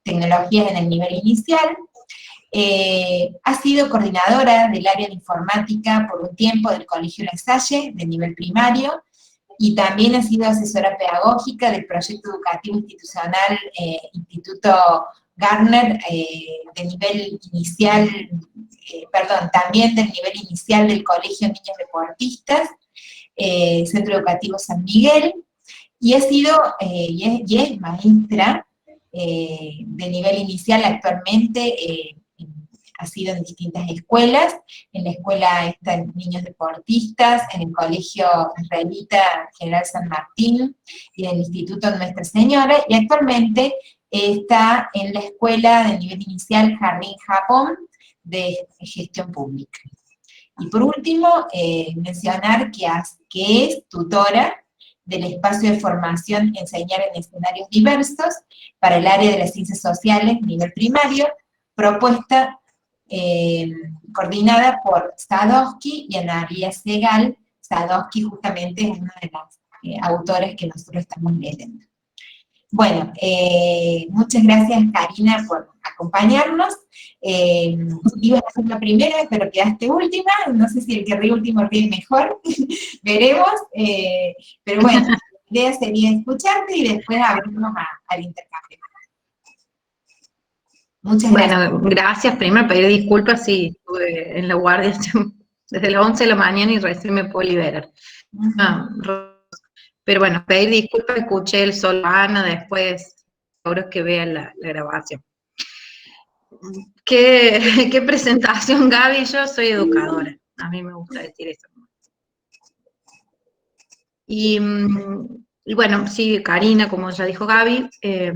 tecnologías en el nivel inicial. Ha sido coordinadora del área de informática por un tiempo del Colegio La Salle, de nivel primario, y también ha sido asesora pedagógica del proyecto educativo institucional Instituto Garner, de nivel inicial, también del nivel inicial del Colegio Niños Deportistas, Centro Educativo San Miguel, y ha sido, y es maestra de nivel inicial actualmente. Ha sido en distintas escuelas, en la escuela están Niños Deportistas, en el Colegio Israelita General San Martín y en el Instituto Nuestra Señora, y actualmente está en la escuela de nivel inicial Jardín Japón de Gestión Pública. Y por último, mencionar que es tutora del espacio de formación Enseñar en Escenarios Diversos para el área de las ciencias sociales, nivel primario, propuesta coordinada por Sadowski y Ana María Segal. Sadowski justamente es una de las autoras que nosotros estamos leyendo. Bueno, muchas gracias, Karina, por acompañarnos. Ibas a ser la primera, pero quedaste última. No sé si el que ríe último ríe mejor. Veremos. Pero bueno, la idea sería escucharte y después abrirnos al intercambio. Muchas gracias. Bueno, gracias. Primero pedir disculpas si estuve en la guardia desde las 11 de la mañana y recién me puedo liberar. Pero bueno, pedir disculpas, escuché el sol Ana, después seguro que vean la grabación. ¿Qué presentación, Gaby? Yo soy educadora, a mí me gusta decir eso. Y bueno, sí, Karina, como ya dijo Gaby,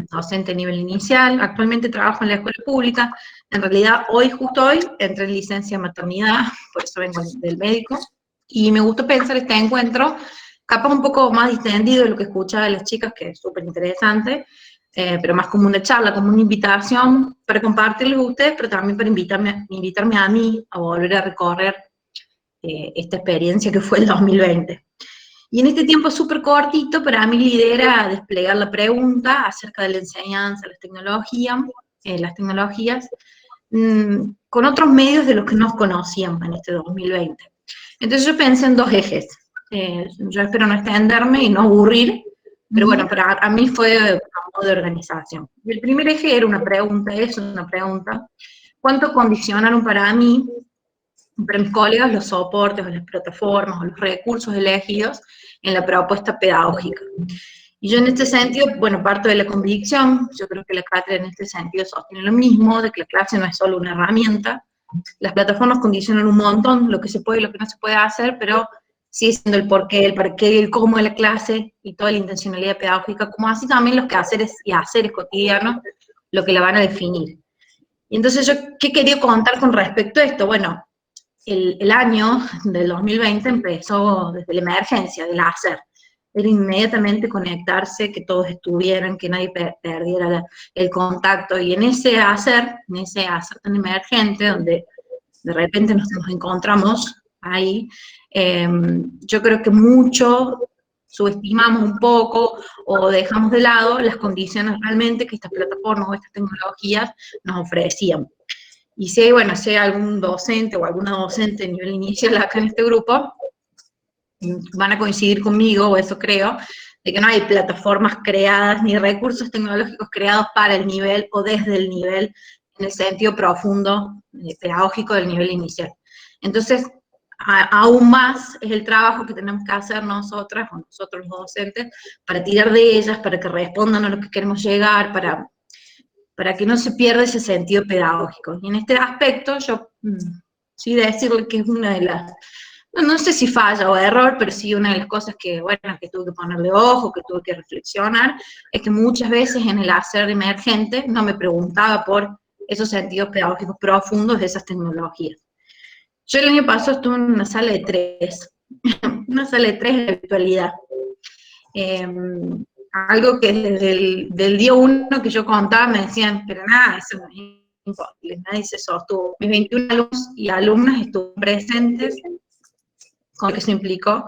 docente a nivel inicial, actualmente trabajo en la escuela pública. En realidad, justo hoy, entré en licencia en maternidad, por eso vengo del médico, y me gustó pensar este encuentro, capaz un poco más distendido de lo que escuchaba de las chicas, que es súper interesante, pero más como una charla, como una invitación para compartirlo con ustedes, pero también para invitarme a mí a volver a recorrer esta experiencia que fue el 2020. Y en este tiempo súper cortito, para mí la idea era desplegar la pregunta acerca de la enseñanza, las tecnologías, con otros medios de los que nos conocíamos en este 2020. Entonces yo pensé en dos ejes. Yo espero no extenderme y no aburrir, pero bueno, para mí fue a modo de organización. El primer eje era una pregunta, ¿cuánto condicionaron para mí, para mis colegas, los soportes, o las plataformas, o los recursos elegidos en la propuesta pedagógica? Y yo en este sentido, bueno, parto de la convicción, yo creo que la cátedra en este sentido sostiene lo mismo, de que la clase no es solo una herramienta, las plataformas condicionan un montón lo que se puede y lo que no se puede hacer, pero sigue siendo el porqué, el para qué, el cómo de la clase, y toda la intencionalidad pedagógica, como así también los quehaceres y haceres cotidianos, lo que la van a definir. Y entonces yo, ¿qué quería contar con respecto a esto? Bueno, el año del 2020 empezó desde la emergencia, del hacer. Era inmediatamente conectarse, que todos estuvieran, que nadie perdiera el contacto, y en ese hacer tan emergente, donde de repente nos encontramos ahí, yo creo que mucho subestimamos un poco, o dejamos de lado las condiciones realmente que estas plataformas o estas tecnologías nos ofrecían. Y si hay algún docente o alguna docente a nivel inicial acá en este grupo, van a coincidir conmigo, o eso creo, de que no hay plataformas creadas ni recursos tecnológicos creados para el nivel o desde el nivel, en el sentido profundo, pedagógico del nivel inicial. Entonces, aún más es el trabajo que tenemos que hacer nosotras, o nosotros los docentes, para tirar de ellas, para que respondan a lo que queremos llegar, para que no se pierda ese sentido pedagógico. Y en este aspecto, yo sí decirle que es una de las, no sé si falla o error, pero sí una de las cosas que, que tuve que ponerle ojo, que tuve que reflexionar, es que muchas veces en el hacer emergente no me preguntaba por esos sentidos pedagógicos profundos de esas tecnologías. Yo el año pasado estuve en una sala de 3, una sala de 3 en la virtualidad. Algo que desde el día 1 que yo contaba me decían, pero nada, eso no es imposible, nadie se sostuvo. Mis 21 alumnos y alumnas estuvieron presentes, con lo que eso implicó.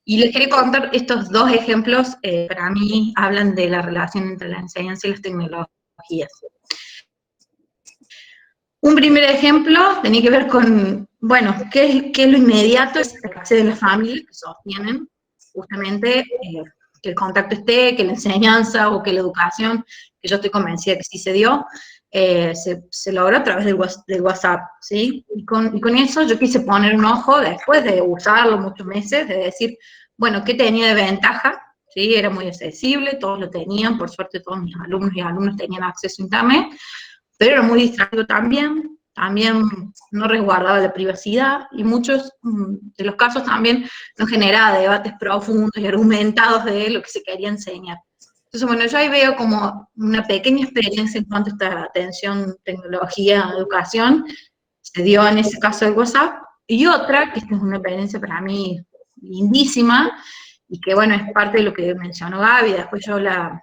Y les quería contar estos dos ejemplos, para mí hablan de la relación entre la enseñanza y las tecnologías. Un primer ejemplo tenía que ver con, ¿qué es lo inmediato? Es la clase de las familias que sostienen justamente que el contacto esté, que la enseñanza o que la educación, que yo estoy convencida que sí se dio, se logró a través del WhatsApp, ¿sí? Y con eso yo quise poner un ojo, después de usarlo muchos meses, de decir, ¿qué tenía de ventaja? ¿Sí? Era muy accesible, todos lo tenían, por suerte todos mis alumnos y alumnas tenían acceso a internet, pero era muy distractivo también no resguardaba la privacidad, y muchos de los casos también no generaba debates profundos y argumentados de lo que se quería enseñar. Entonces, yo ahí veo como una pequeña experiencia en cuanto a esta atención, tecnología, educación, se dio en ese caso del WhatsApp, y otra, que esta es una experiencia para mí lindísima, y que es parte de lo que mencionó Gaby, después yo la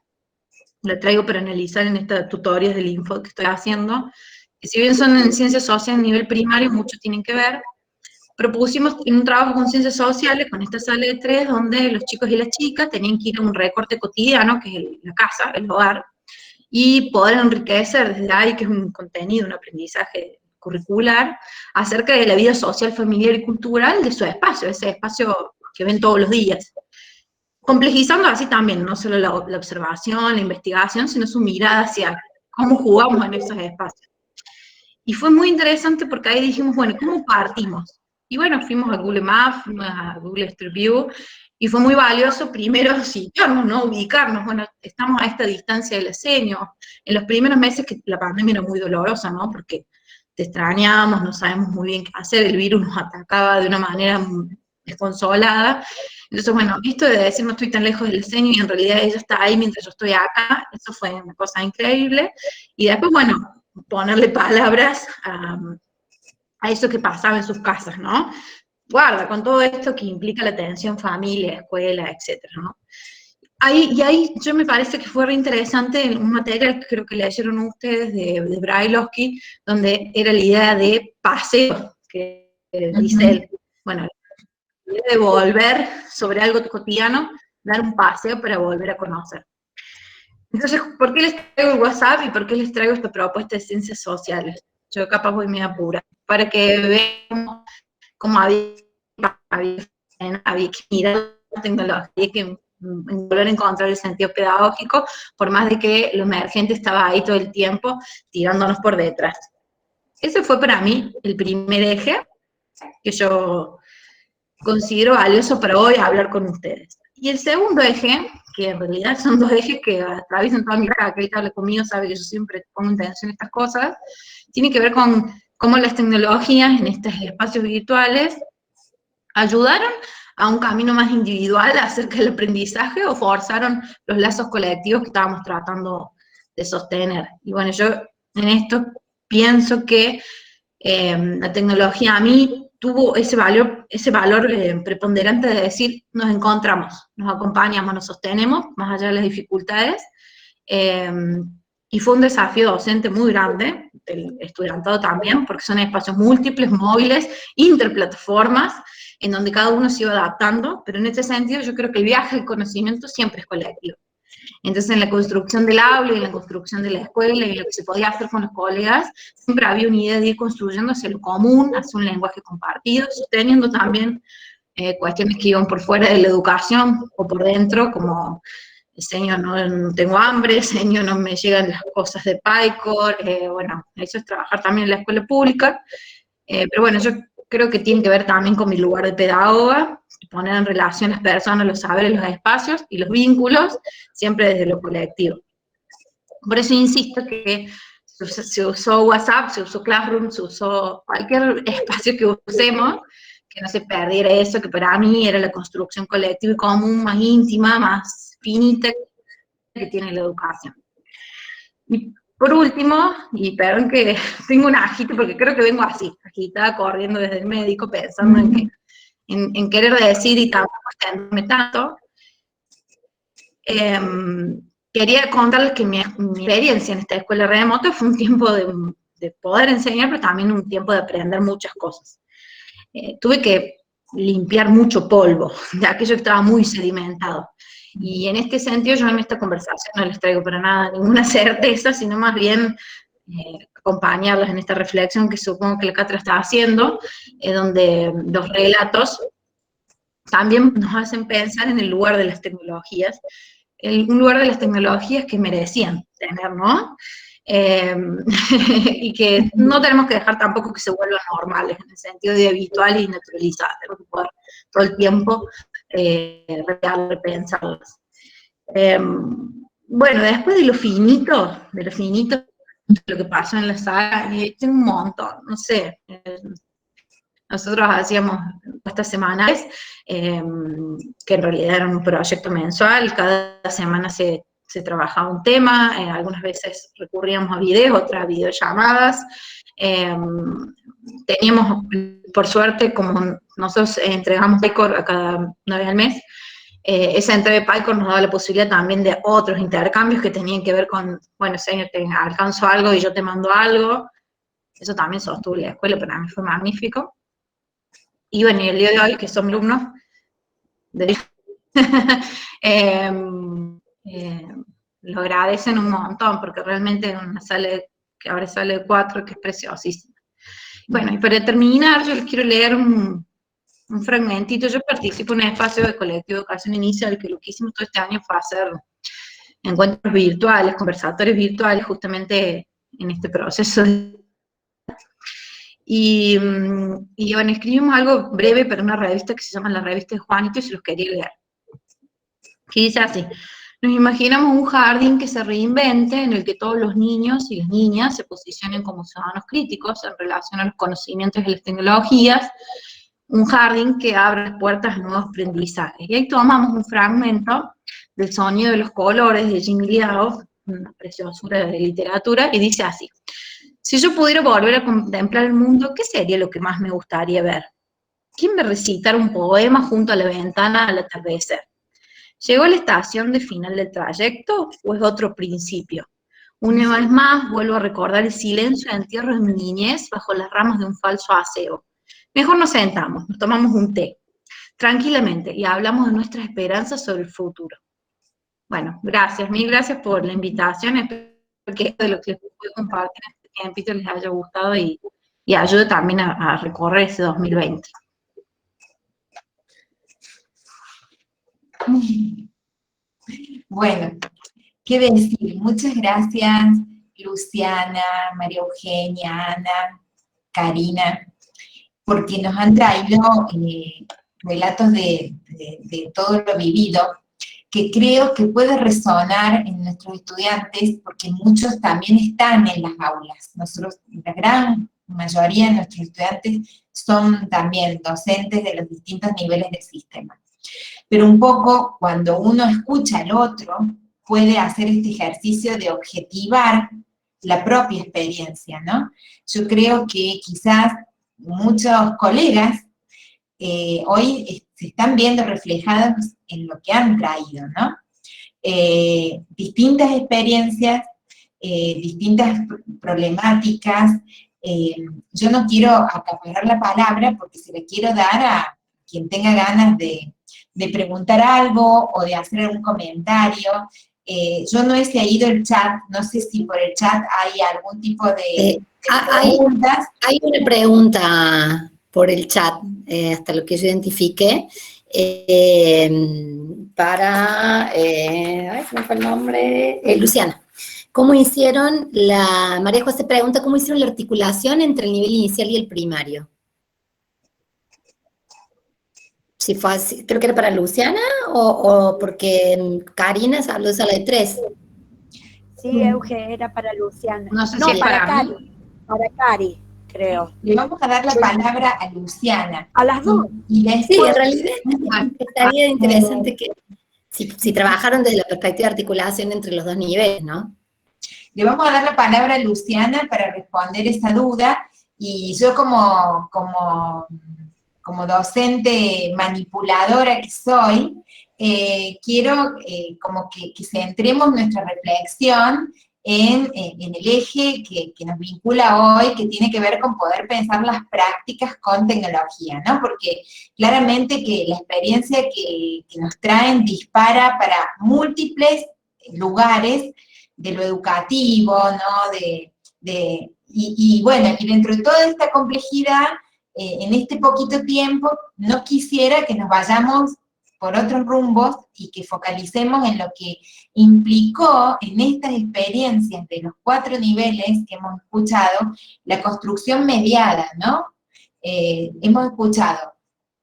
traigo para analizar en estas tutoriales del info que estoy haciendo, que si bien son en ciencias sociales a nivel primario, muchos tienen que ver. Propusimos un trabajo con ciencias sociales, con esta sala de 3, donde los chicos y las chicas tenían que ir a un recorte cotidiano, que es la casa, el hogar, y poder enriquecer desde ahí, que es un contenido, un aprendizaje curricular, acerca de la vida social, familiar y cultural de su espacio, ese espacio que ven todos los días. Complejizando así también, no solo la observación, la investigación, sino su mirada hacia cómo jugamos en esos espacios. Y fue muy interesante porque ahí dijimos, ¿cómo partimos? Y fuimos a Google Maps, fuimos a Google Street View, y fue muy valioso primero situarnos, ¿no? Ubicarnos. Estamos a esta distancia del escenio. En los primeros meses que la pandemia era muy dolorosa, ¿no? Porque te extrañábamos, no sabemos muy bien qué hacer, el virus nos atacaba de una manera desconsolada. Entonces, esto de decir no estoy tan lejos del escenio y en realidad ella está ahí mientras yo estoy acá, eso fue una cosa increíble. Y después, ponerle palabras a eso que pasaba en sus casas, ¿no? Guarda, con todo esto que implica la atención familia, escuela, etcétera, ¿no? Ahí yo me parece que fue re interesante un material que creo que leyeron ustedes de Brailovsky, donde era la idea de paseo, que dice él, de volver sobre algo cotidiano, dar un paseo para volver a conocer. Entonces, ¿por qué les traigo el WhatsApp y por qué les traigo esta propuesta de ciencias sociales? Yo capaz voy media pura, para que vean cómo había que mirar la tecnología, había que volver a encontrar el sentido pedagógico, por más de que lo emergente estaba ahí todo el tiempo, tirándonos por detrás. Ese fue para mí el primer eje que yo considero valioso para hoy hablar con ustedes. Y el segundo eje, que en realidad son dos ejes que atraviesan toda mi vida, aquel que habla conmigo sabe que yo siempre pongo en atención estas cosas, tiene que ver con cómo las tecnologías en estos espacios virtuales ayudaron a un camino más individual acerca del aprendizaje o forzaron los lazos colectivos que estábamos tratando de sostener. Y bueno, yo en esto pienso que la tecnología a mí tuvo ese valor preponderante de decir, nos encontramos, nos acompañamos, nos sostenemos, más allá de las dificultades, y fue un desafío docente muy grande, el estudiantado también, porque son espacios múltiples, móviles, interplataformas, en donde cada uno se iba adaptando, pero en este sentido yo creo que el viaje al conocimiento siempre es colectivo. Entonces, en la construcción del aula y en la construcción de la escuela y lo que se podía hacer con los colegas, siempre había una idea de ir construyendo hacia lo común, hacia un lenguaje compartido, sosteniendo también cuestiones que iban por fuera de la educación o por dentro, como, señor, no tengo hambre, señor, no me llegan las cosas de PyCor, bueno, eso es trabajar también en la escuela pública, pero bueno, yo creo que tiene que ver también con mi lugar de pedagoga, poner en relación las personas, los saberes, los espacios y los vínculos, siempre desde lo colectivo. Por eso insisto que se usó WhatsApp, se usó Classroom, se usó cualquier espacio que usemos, que no se perdiera eso, que para mí era la construcción colectiva y común más íntima, más finita que tiene la educación. Y por último, y perdón que tengo un agito, porque creo que vengo así, agitada, corriendo desde el médico, pensando en querer decir y tampoco extenderme tanto, quería contarles que mi experiencia en esta escuela remota fue un tiempo de poder enseñar, pero también un tiempo de aprender muchas cosas. Tuve que limpiar mucho polvo, de aquello que estaba muy sedimentado. Y en este sentido yo en esta conversación no les traigo para nada ninguna certeza, sino más bien acompañarlos en esta reflexión que supongo que la Catra está haciendo, donde los relatos también nos hacen pensar en el lugar de las tecnologías, un lugar de las tecnologías que merecían tener, ¿no? Y que no tenemos que dejar tampoco que se vuelvan normales, en el sentido de habitual y naturalizadas, tenemos que poder todo el tiempo repensarlas. Bueno, después de lo finito, lo que pasó en la saga, tengo un montón, no sé, nosotros hacíamos estas semanales, que en realidad era un proyecto mensual, cada semana se trabajaba un tema, algunas veces recurríamos a videos, otras a videollamadas, teníamos, por suerte, como nosotros entregamos PyCor a cada 9 al mes, esa entrega de PyCor nos daba la posibilidad también de otros intercambios que tenían que ver con, bueno, señor, te alcanzo algo y yo te mando algo, eso también sostuvo la escuela, para mí fue magnífico. Y bueno, y el día de hoy, que son alumnos, lo agradecen un montón, porque realmente es una sala que ahora sale de 4, que es preciosísima. Bueno, y para terminar, yo les quiero leer un fragmentito. Yo participo en un espacio de colectivo de educación inicial, que lo que hicimos todo este año fue hacer encuentros virtuales, conversatorios virtuales, justamente en este proceso. Y bueno, escribimos algo breve para una revista que se llama La Revista de Juanito, y se los quería leer. Que dice así: nos imaginamos un jardín que se reinvente, en el que todos los niños y las niñas se posicionen como ciudadanos críticos en relación a los conocimientos y las tecnologías, un jardín que abre las puertas a nuevos aprendizajes. Y ahí tomamos un fragmento del Sonido de los colores de Jimmy Liao, una preciosura de literatura, y dice así: si yo pudiera volver a contemplar el mundo, ¿qué sería lo que más me gustaría ver? ¿Quién me recitara un poema junto a la ventana al atardecer? ¿Llegó la estación de final del trayecto o es otro principio? Una vez más vuelvo a recordar el silencio de entierro de mi niñez bajo las ramas de un falso acebo. Mejor nos sentamos, nos tomamos un té. tranquilamente y hablamos de nuestras esperanzas sobre el futuro. Bueno, gracias, mil gracias por la invitación, espero que esto de lo que les pude compartir en este tiempito les haya gustado y ayude también a recorrer ese 2020. Bueno, qué decir, muchas gracias Luciana, María Eugenia, Ana, Karina, porque nos han traído relatos de todo lo vivido, que creo que puede resonar en nuestros estudiantes, porque muchos también están en las aulas. Nosotros, la gran mayoría de nuestros estudiantes son también docentes de los distintos niveles del sistema. Pero un poco, cuando uno escucha al otro, puede hacer este ejercicio de objetivar la propia experiencia, ¿no? Yo creo que quizás muchos colegas hoy se están viendo reflejados en lo que han traído, ¿no? Distintas experiencias, distintas problemáticas. Yo no quiero acaparar la palabra porque se la quiero dar a quien tenga ganas de preguntar algo o de hacer algún comentario. Yo no he seguido el chat, no sé si por el chat hay algún tipo de preguntas. Hay una pregunta por el chat, hasta lo que yo identifiqué, para, se me fue el nombre, Luciana. ¿Cómo hicieron María José pregunta, ¿cómo hicieron la articulación entre el nivel inicial y el primario? Si fue así, creo que era para Luciana, o porque Karina habló de sala de 3. Sí, Euge, era para Luciana. No sé si es para Cari. Para Cari, creo. Le vamos a dar la palabra a Luciana. A las dos. Y después, sí, en realidad estaría interesante que si trabajaron desde la perspectiva de articulación entre los dos niveles, ¿no? Le vamos a dar la palabra a Luciana para responder esa duda, y yo como docente manipuladora que soy, quiero como que centremos nuestra reflexión en el eje que nos vincula hoy, que tiene que ver con poder pensar las prácticas con tecnología, ¿no? Porque claramente que la experiencia que nos traen dispara para múltiples lugares de lo educativo, ¿no? Y bueno, y dentro de toda esta complejidad, en este poquito tiempo, no quisiera que nos vayamos por otros rumbos y que focalicemos en lo que implicó en estas experiencias de los 4 niveles que hemos escuchado, la construcción mediada, ¿no? Hemos escuchado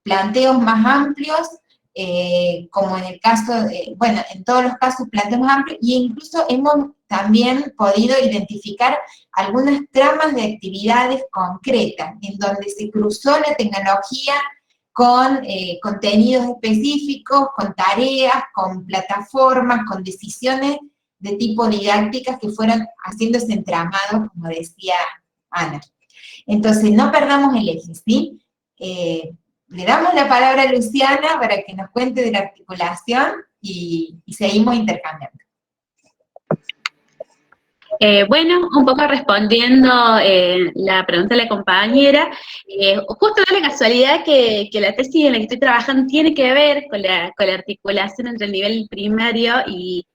planteos más amplios, como en el caso, bueno, en todos los casos planteos más amplios, e incluso hemos también podido identificar algunas tramas de actividades concretas, en donde se cruzó la tecnología con contenidos específicos, con tareas, con plataformas, con decisiones de tipo didácticas que fueron haciéndose entramados, como decía Ana. Entonces, no perdamos el eje, ¿sí? Le damos la palabra a Luciana para que nos cuente de la articulación y seguimos intercambiando. Bueno, un poco respondiendo la pregunta de la compañera, justo da la casualidad que la tesis en la que estoy trabajando tiene que ver con la articulación entre el nivel primario y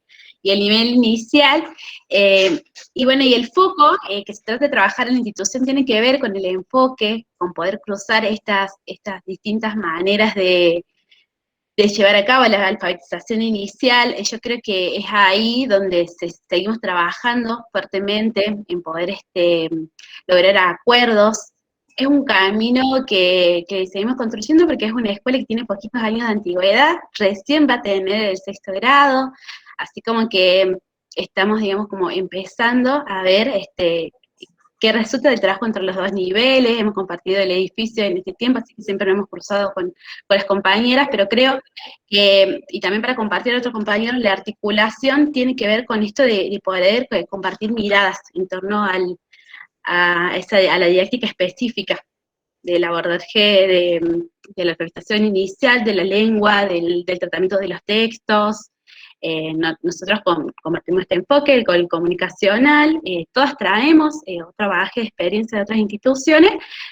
el nivel inicial, y bueno, y el foco que se trata de trabajar en la institución tiene que ver con el enfoque, con poder cruzar estas distintas maneras de llevar a cabo la alfabetización inicial. Yo creo que es ahí donde seguimos trabajando fuertemente en poder lograr acuerdos. Es un camino que seguimos construyendo porque es una escuela que tiene poquitos años de antigüedad, recién va a tener el 6º grado, así como que estamos, digamos, como empezando a ver qué resulta del trabajo entre los 2 niveles. Hemos compartido el edificio en este tiempo, así que siempre nos hemos cruzado con las compañeras, pero creo que, y también para compartir a otros compañeros, la articulación tiene que ver con esto de poder compartir miradas en torno a la didáctica específica del abordaje de la alfabetización inicial, de la lengua, del tratamiento de los textos. Nosotros compartimos este enfoque, el comunicacional, todas traemos otro bagaje de experiencia de otras instituciones,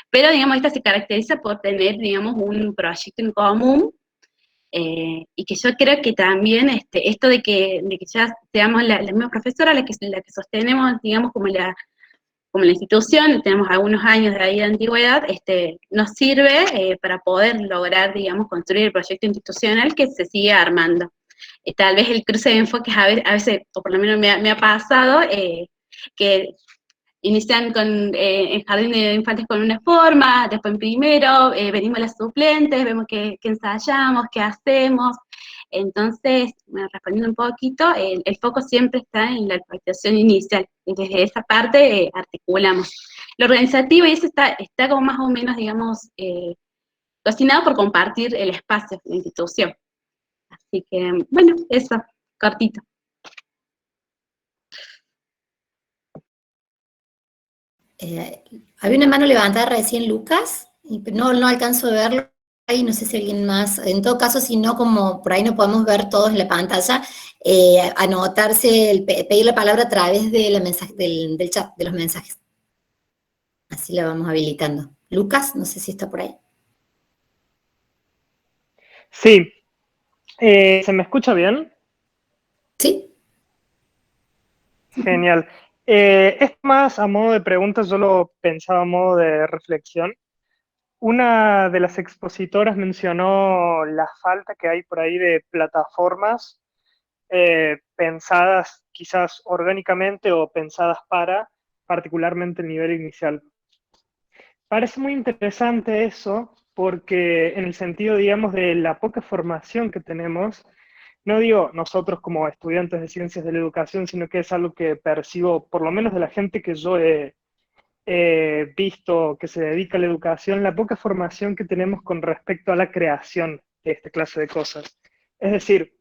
pero digamos, esta se caracteriza por tener, digamos, un proyecto en común y que yo creo que también esto de que ya seamos la misma profesora la que sostenemos, digamos, como la institución, tenemos algunos años de ahí de antigüedad, nos sirve para poder lograr, digamos, construir el proyecto institucional que se sigue armando. Tal vez el cruce de enfoques a veces, o por lo menos me ha pasado, que inician en jardín de infantes con una forma, después en primero, venimos las suplentes, vemos qué ensayamos, qué hacemos. Entonces, respondiendo un poquito, el foco siempre está en la actuación inicial, y desde esa parte articulamos. Lo organizativo, y eso está como más o menos, digamos, cocinado por compartir el espacio de la institución. Así que, bueno, eso, cortito. Había una mano levantada recién, Lucas, no alcanzo a verlo ahí, no sé si alguien más, en todo caso, si no, como por ahí no podemos ver todos en la pantalla, anotarse, pedir la palabra a través de del chat, de los mensajes. Así la vamos habilitando. Lucas, no sé si está por ahí. Sí. ¿Se me escucha bien? Sí. Genial. Es más a modo de pregunta, yo lo pensaba a modo de reflexión. Una de las expositoras mencionó la falta que hay por ahí de plataformas pensadas quizás orgánicamente o pensadas para particularmente el nivel inicial. Parece muy interesante eso porque en el sentido, digamos, de la poca formación que tenemos, no digo nosotros como estudiantes de ciencias de la educación, sino que es algo que percibo, por lo menos de la gente que yo he visto que se dedica a la educación, la poca formación que tenemos con respecto a la creación de esta clase de cosas. Es decir,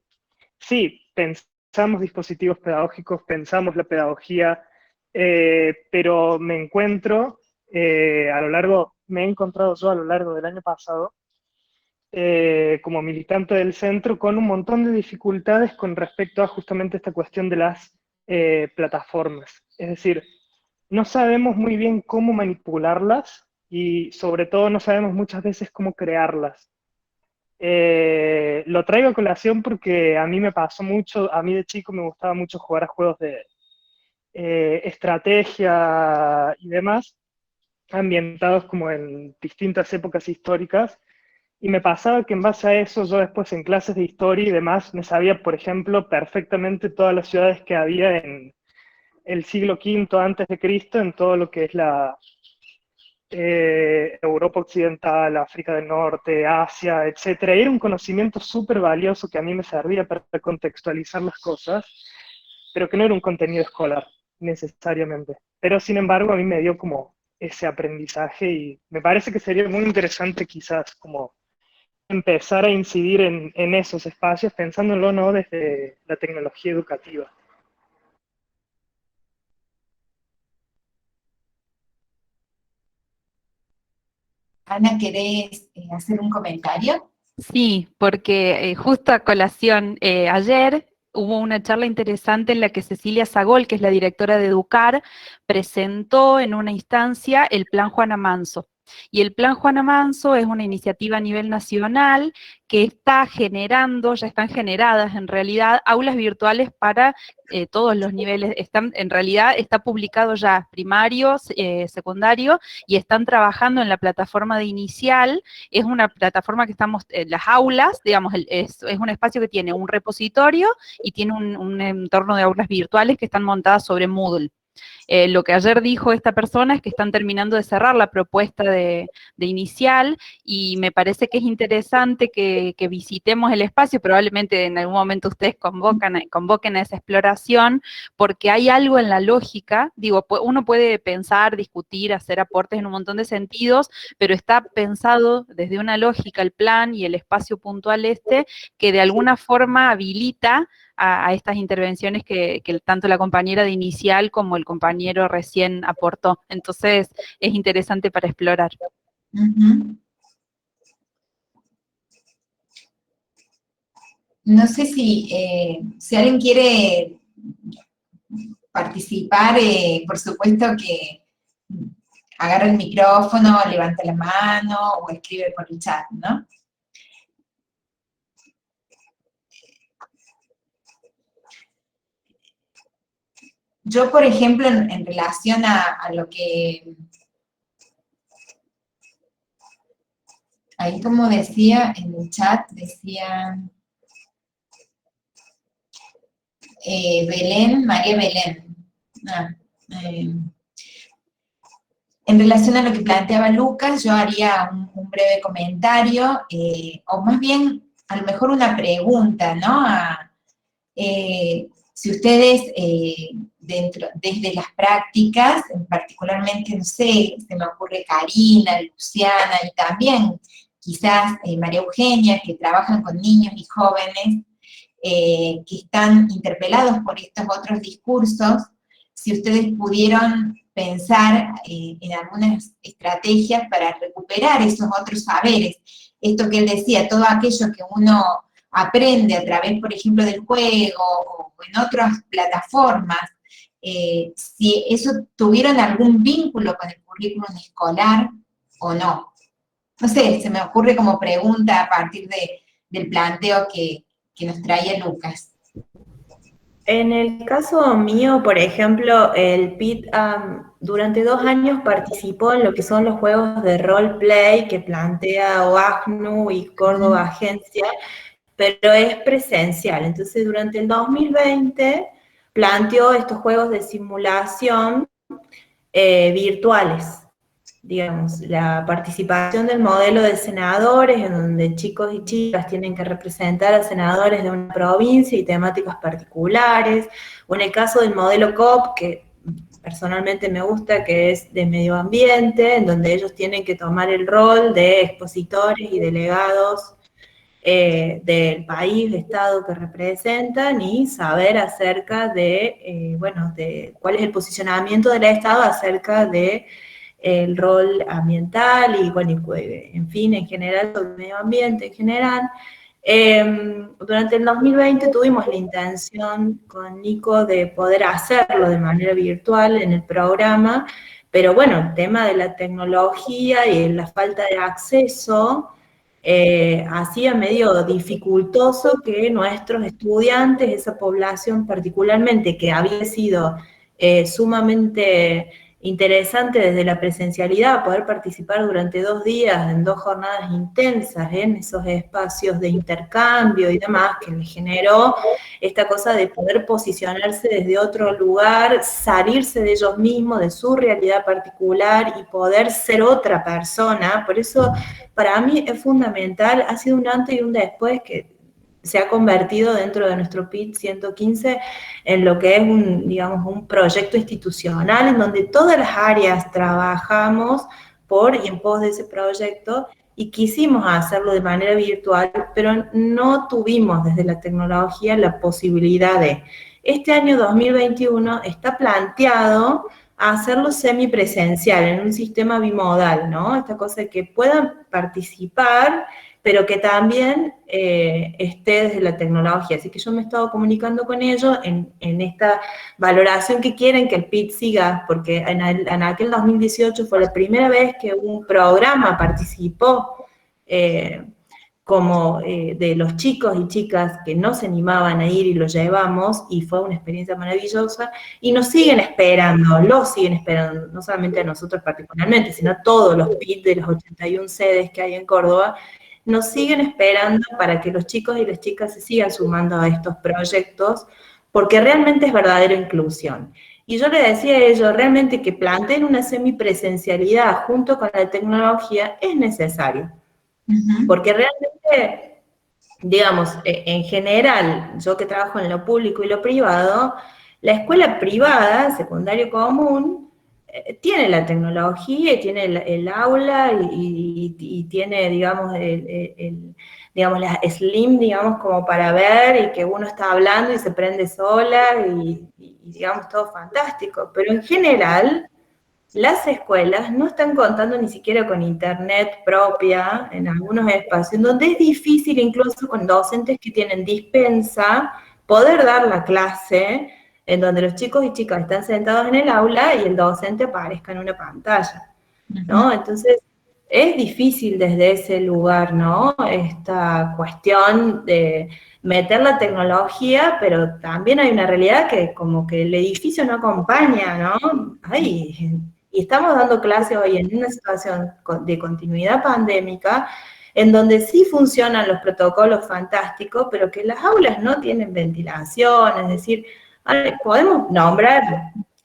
sí, pensamos dispositivos pedagógicos, pensamos la pedagogía, pero me he encontrado yo a lo largo del año pasado, como militante del centro, con un montón de dificultades con respecto a justamente esta cuestión de las plataformas. Es decir, no sabemos muy bien cómo manipularlas y sobre todo no sabemos muchas veces cómo crearlas. Lo traigo a colación porque a mí me pasó mucho, a mí de chico me gustaba mucho jugar a juegos de estrategia y demás, ambientados como en distintas épocas históricas, y me pasaba que en base a eso yo después en clases de historia y demás me sabía, por ejemplo, perfectamente todas las ciudades que había en el siglo V antes de Cristo, en todo lo que es la Europa Occidental, África del Norte, Asia, etc. Era un conocimiento súper valioso que a mí me servía para contextualizar las cosas, pero que no era un contenido escolar, necesariamente. Pero, sin embargo, a mí me dio como ese aprendizaje y me parece que sería muy interesante quizás como empezar a incidir en esos espacios, pensándolo no desde la tecnología educativa. Ana, ¿querés hacer un comentario? Sí, porque justo a colación, ayer hubo una charla interesante en la que Cecilia Sagol, que es la directora de Educar, presentó en una instancia el Plan Juana Manso. Y el Plan Juana Manso es una iniciativa a nivel nacional que está generando, ya están generadas en realidad, aulas virtuales para todos los niveles. En realidad está publicado ya primario, secundario, y están trabajando en la plataforma de Inicial. Es una plataforma que estamos, las aulas, digamos, es un espacio que tiene un repositorio y tiene un entorno de aulas virtuales que están montadas sobre Moodle. Lo que ayer dijo esta persona es que están terminando de cerrar la propuesta de Inicial y me parece que es interesante que visitemos el espacio, probablemente en algún momento ustedes convoquen a esa exploración, porque hay algo en la lógica, digo, uno puede pensar, discutir, hacer aportes en un montón de sentidos, pero está pensado desde una lógica el plan y el espacio puntual que de alguna forma habilita a estas intervenciones que tanto la compañera de Inicial como el compañero recién aportó. Entonces, es interesante para explorar. No sé si alguien quiere participar, por supuesto que agarra el micrófono, levanta la mano o escribe por el chat, ¿no? Yo, por ejemplo, en relación a lo que, ahí como decía en el chat, decía Belén, María Belén. En relación a lo que planteaba Lucas, yo haría un breve comentario, o más bien, a lo mejor una pregunta, ¿no? Si ustedes, desde las prácticas, particularmente, no sé, se me ocurre Karina, Luciana, y también quizás María Eugenia, que trabajan con niños y jóvenes, que están interpelados por estos otros discursos, si ustedes pudieron pensar en algunas estrategias para recuperar esos otros saberes. Esto que él decía, todo aquello que uno aprende a través, por ejemplo, del juego o en otras plataformas, si eso tuvieron algún vínculo con el currículum escolar o no. No sé, se me ocurre como pregunta a partir del planteo que nos traía Lucas. En el caso mío, por ejemplo, el PIT durante 2 años participó en lo que son los juegos de roleplay que plantea OACNU y Córdoba Agencia, pero es presencial. Entonces, durante el 2020 planteó estos juegos de simulación virtuales. Digamos, la participación del modelo de senadores, en donde chicos y chicas tienen que representar a senadores de una provincia y temáticas particulares, o en el caso del modelo COP, que personalmente me gusta, que es de medio ambiente, en donde ellos tienen que tomar el rol de expositores y delegados del país, de estado que representan, y saber acerca de, bueno, de cuál es el posicionamiento del Estado acerca de el rol ambiental y, bueno, en fin, en general, sobre el medio ambiente en general. Durante el 2020 tuvimos la intención con Nico de poder hacerlo de manera virtual en el programa, pero bueno, el tema de la tecnología y la falta de acceso hacía medio dificultoso que nuestros estudiantes, esa población particularmente que había sido sumamente interesante desde la presencialidad, poder participar durante 2 días en 2 jornadas intensas en esos espacios de intercambio y demás, que les generó esta cosa de poder posicionarse desde otro lugar, salirse de ellos mismos, de su realidad particular y poder ser otra persona. Por eso, para mí es fundamental, ha sido un antes y un después que se ha convertido dentro de nuestro PIT 115 en lo que es digamos, un proyecto institucional en donde todas las áreas trabajamos por y en pos de ese proyecto, y quisimos hacerlo de manera virtual, pero no tuvimos desde la tecnología la posibilidad de. Este año 2021 está planteado hacerlo semipresencial, en un sistema bimodal, ¿no? Esta cosa de que puedan participar, pero que también esté desde la tecnología. Así que yo me he estado comunicando con ellos en esta valoración que quieren que el PIT siga, porque en aquel 2018 fue la primera vez que un programa participó como de los chicos y chicas que no se animaban a ir, y lo llevamos, y fue una experiencia maravillosa, y nos siguen esperando, no solamente a nosotros particularmente, sino a todos los PIT de las 81 sedes que hay en Córdoba, nos siguen esperando para que los chicos y las chicas se sigan sumando a estos proyectos, porque realmente es verdadera inclusión. Y yo le decía a ellos, realmente que planteen una semipresencialidad junto con la tecnología es necesario. Porque realmente, digamos, en general, yo que trabajo en lo público y lo privado, la escuela privada, secundario común, tiene la tecnología y tiene el aula y tiene, digamos, digamos, la Slim, digamos, como para ver, y que uno está hablando y se prende sola y digamos, todo fantástico. Pero en general, las escuelas no están contando ni siquiera con internet propia en algunos espacios, en donde es difícil, incluso con docentes que tienen dispensa, poder dar la clase en donde los chicos y chicas están sentados en el aula y el docente aparezca en una pantalla, ¿no? Entonces, es difícil desde ese lugar, ¿no? Esta cuestión de meter la tecnología, pero también hay una realidad que como que el edificio no acompaña, ¿no? Ay, y estamos dando clases hoy en una situación de continuidad pandémica, en donde sí funcionan los protocolos fantásticos, pero que las aulas no tienen ventilación, es decir, podemos nombrar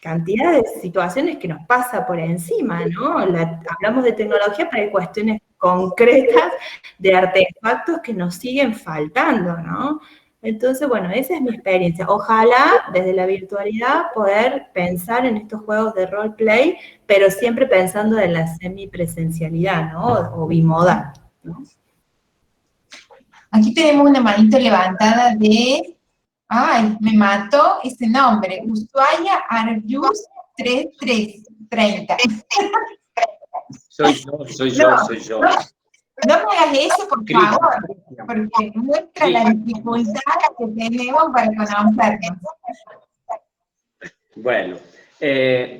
cantidad de situaciones que nos pasa por encima, ¿no? Hablamos de tecnología, pero hay cuestiones concretas de artefactos que nos siguen faltando, ¿no? Entonces, bueno, esa es mi experiencia. Ojalá, desde la virtualidad, poder pensar en estos juegos de roleplay, pero siempre pensando en la semipresencialidad, ¿no? O bimodal, ¿no? Aquí tenemos una manito levantada de... Ay, me mató ese nombre. Ushuaia Arjus 3330. Soy yo. No me hagas eso, por favor, porque muestra la dificultad que tenemos para conocernos.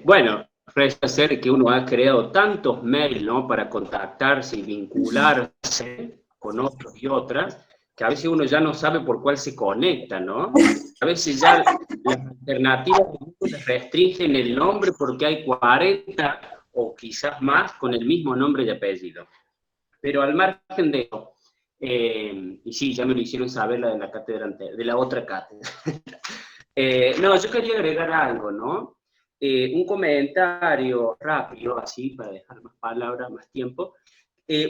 Bueno, parece ser que uno ha creado tantos mails, ¿no?, para contactarse y vincularse con otros y otras, que a veces uno ya no sabe por cuál se conecta, ¿no? A veces ya las alternativas restringen el nombre porque hay 40 o quizás más con el mismo nombre y apellido. Pero al margen de eso, y sí, ya me lo hicieron saber la de la cátedra de la otra cátedra. No, yo quería agregar algo, ¿no? Un comentario rápido, así, para dejar más palabras, más tiempo.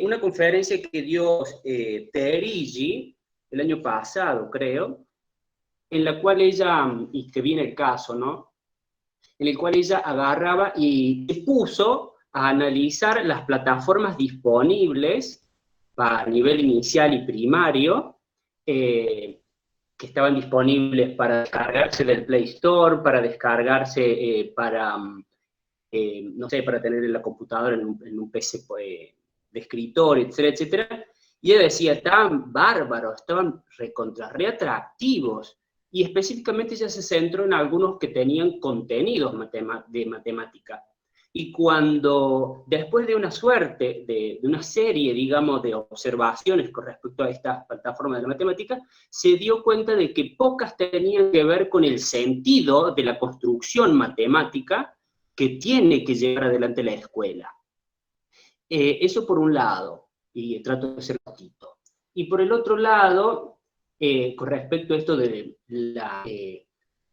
Una conferencia que dio Terigi el año pasado, creo, en la cual ella, y que viene el caso, ¿no? En el cual ella agarraba y puso a analizar las plataformas disponibles a nivel inicial y primario, que estaban disponibles para descargarse del Play Store, para descargarse no sé, para tener en la computadora, en un PC de escritorio, etcétera, etcétera. Y ella decía, estaban bárbaros, estaban re atractivos. Y específicamente ella se centró en algunos que tenían contenidos de matemática. Y cuando, después de una suerte, de una serie, digamos, de observaciones con respecto a estas plataformas de la matemática, se dio cuenta de que pocas tenían que ver con el sentido de la construcción matemática que tiene que llevar adelante la escuela. Eso por un lado, y trato de ser poquito. Y por el otro lado, con respecto a esto de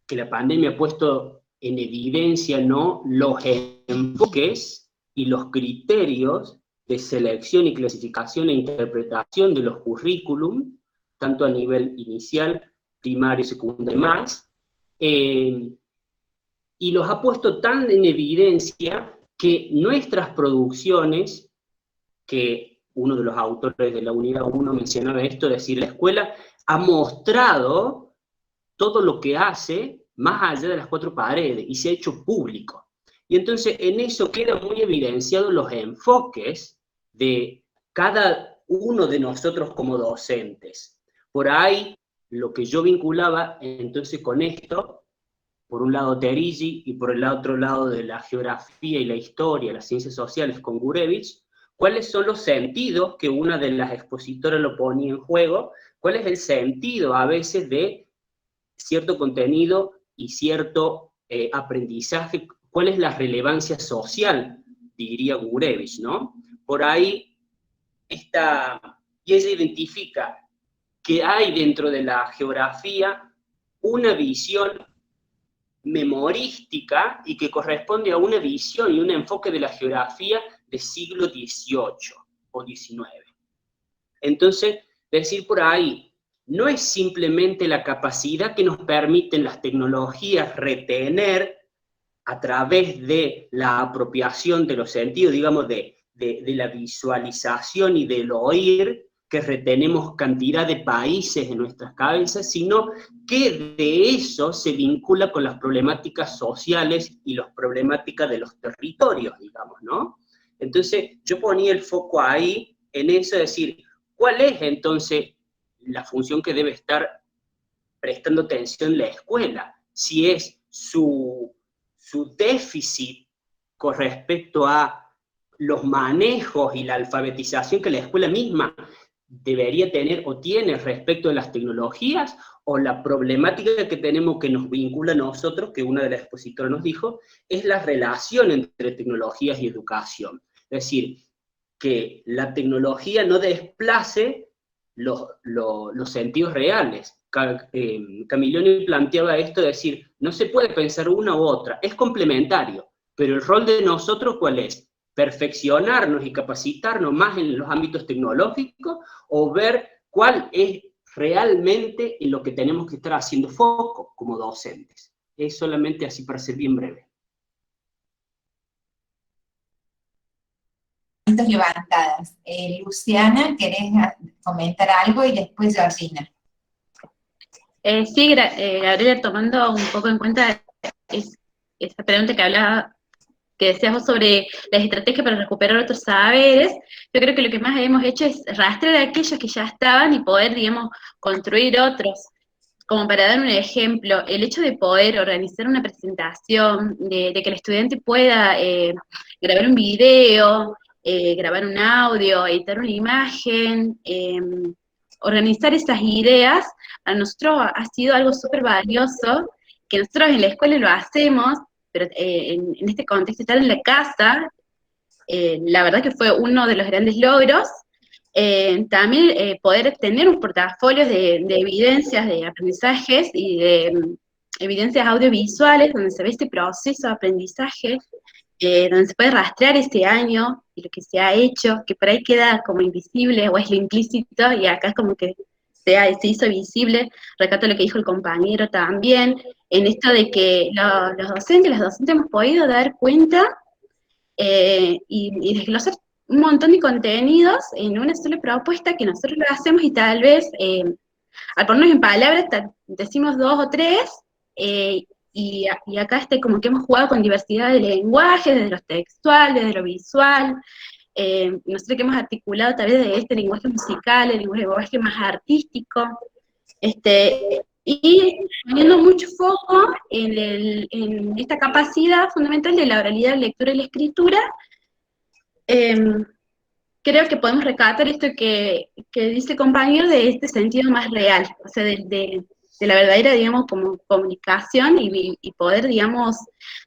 que la pandemia ha puesto en evidencia, ¿no?, los enfoques y los criterios de selección y clasificación e interpretación de los currículum, tanto a nivel inicial, primario, secundario y más, y los ha puesto tan en evidencia que nuestras producciones, que uno de los autores de la unidad 1 mencionaba esto, es decir, la escuela ha mostrado todo lo que hace más allá de las cuatro paredes y se ha hecho público. Y entonces en eso quedan muy evidenciados los enfoques de cada uno de nosotros como docentes. Por ahí, lo que yo vinculaba entonces con esto, por un lado Terigi y por el otro lado de la geografía y la historia, las ciencias sociales con Gurevich, cuáles son los sentidos que una de las expositoras lo ponía en juego, cuál es el sentido a veces de cierto contenido y cierto aprendizaje, cuál es la relevancia social, diría Gurevich, ¿no? Por ahí está, y ella identifica que hay dentro de la geografía una visión memorística y que corresponde a una visión y un enfoque de la geografía del siglo XVIII o XIX. Entonces, decir por ahí, no es simplemente la capacidad que nos permiten las tecnologías retener a través de la apropiación de los sentidos, digamos, de la visualización y del oír, que retenemos cantidad de países en nuestras cabezas, sino que de eso se vincula con las problemáticas sociales y las problemáticas de los territorios, digamos, ¿no? Entonces, yo ponía el foco ahí, en eso, es decir, ¿cuál es entonces la función que debe estar prestando atención la escuela? Si es su déficit con respecto a los manejos y la alfabetización que la escuela misma debería tener o tiene respecto de las tecnologías, o la problemática que tenemos que nos vincula a nosotros, que una de las expositoras nos dijo, es la relación entre tecnologías y educación. Es decir, que la tecnología no desplace los sentidos reales. Camilloni planteaba esto de decir, no se puede pensar una u otra, es complementario, pero el rol de nosotros, ¿cuál es? Perfeccionarnos y capacitarnos más en los ámbitos tecnológicos, o ver cuál es realmente en lo que tenemos que estar haciendo foco como docentes. Es solamente así para ser bien breve. Levantadas. Luciana, ¿querés comentar algo? Y después Georgina. Sí, Gabriela, tomando un poco en cuenta esa pregunta que decías vos sobre las estrategias para recuperar otros saberes, yo creo que lo que más hemos hecho es rastrear a aquellos que ya estaban y poder, digamos, construir otros. Como para dar un ejemplo, el hecho de poder organizar una presentación, de que el estudiante pueda grabar un video, grabar un audio, editar una imagen, organizar esas ideas, a nosotros ha sido algo súper valioso, que nosotros en la escuela lo hacemos, pero en este contexto, estar en la casa, la verdad que fue uno de los grandes logros. También poder tener un portafolio de evidencias, de aprendizajes y de evidencias audiovisuales donde se ve este proceso de aprendizaje, donde se puede rastrear este año y lo que se ha hecho, que por ahí queda como invisible o es lo implícito, y acá es como que se hizo visible. Recato lo que dijo el compañero también, en esto de que las docentes hemos podido dar cuenta y desglosar un montón de contenidos en una sola propuesta que nosotros lo hacemos, y tal vez, al ponernos en palabras, decimos 2 o 3, y acá como que hemos jugado con diversidad de lenguajes, desde lo textual, desde lo visual, nosotros que hemos articulado tal vez de este lenguaje musical, el lenguaje más artístico, y poniendo mucho foco en esta capacidad fundamental de la oralidad, la lectura y la escritura. Creo que podemos rescatar esto que dice el compañero, de este sentido más real, o sea, de la verdadera, digamos, como comunicación, y poder, digamos,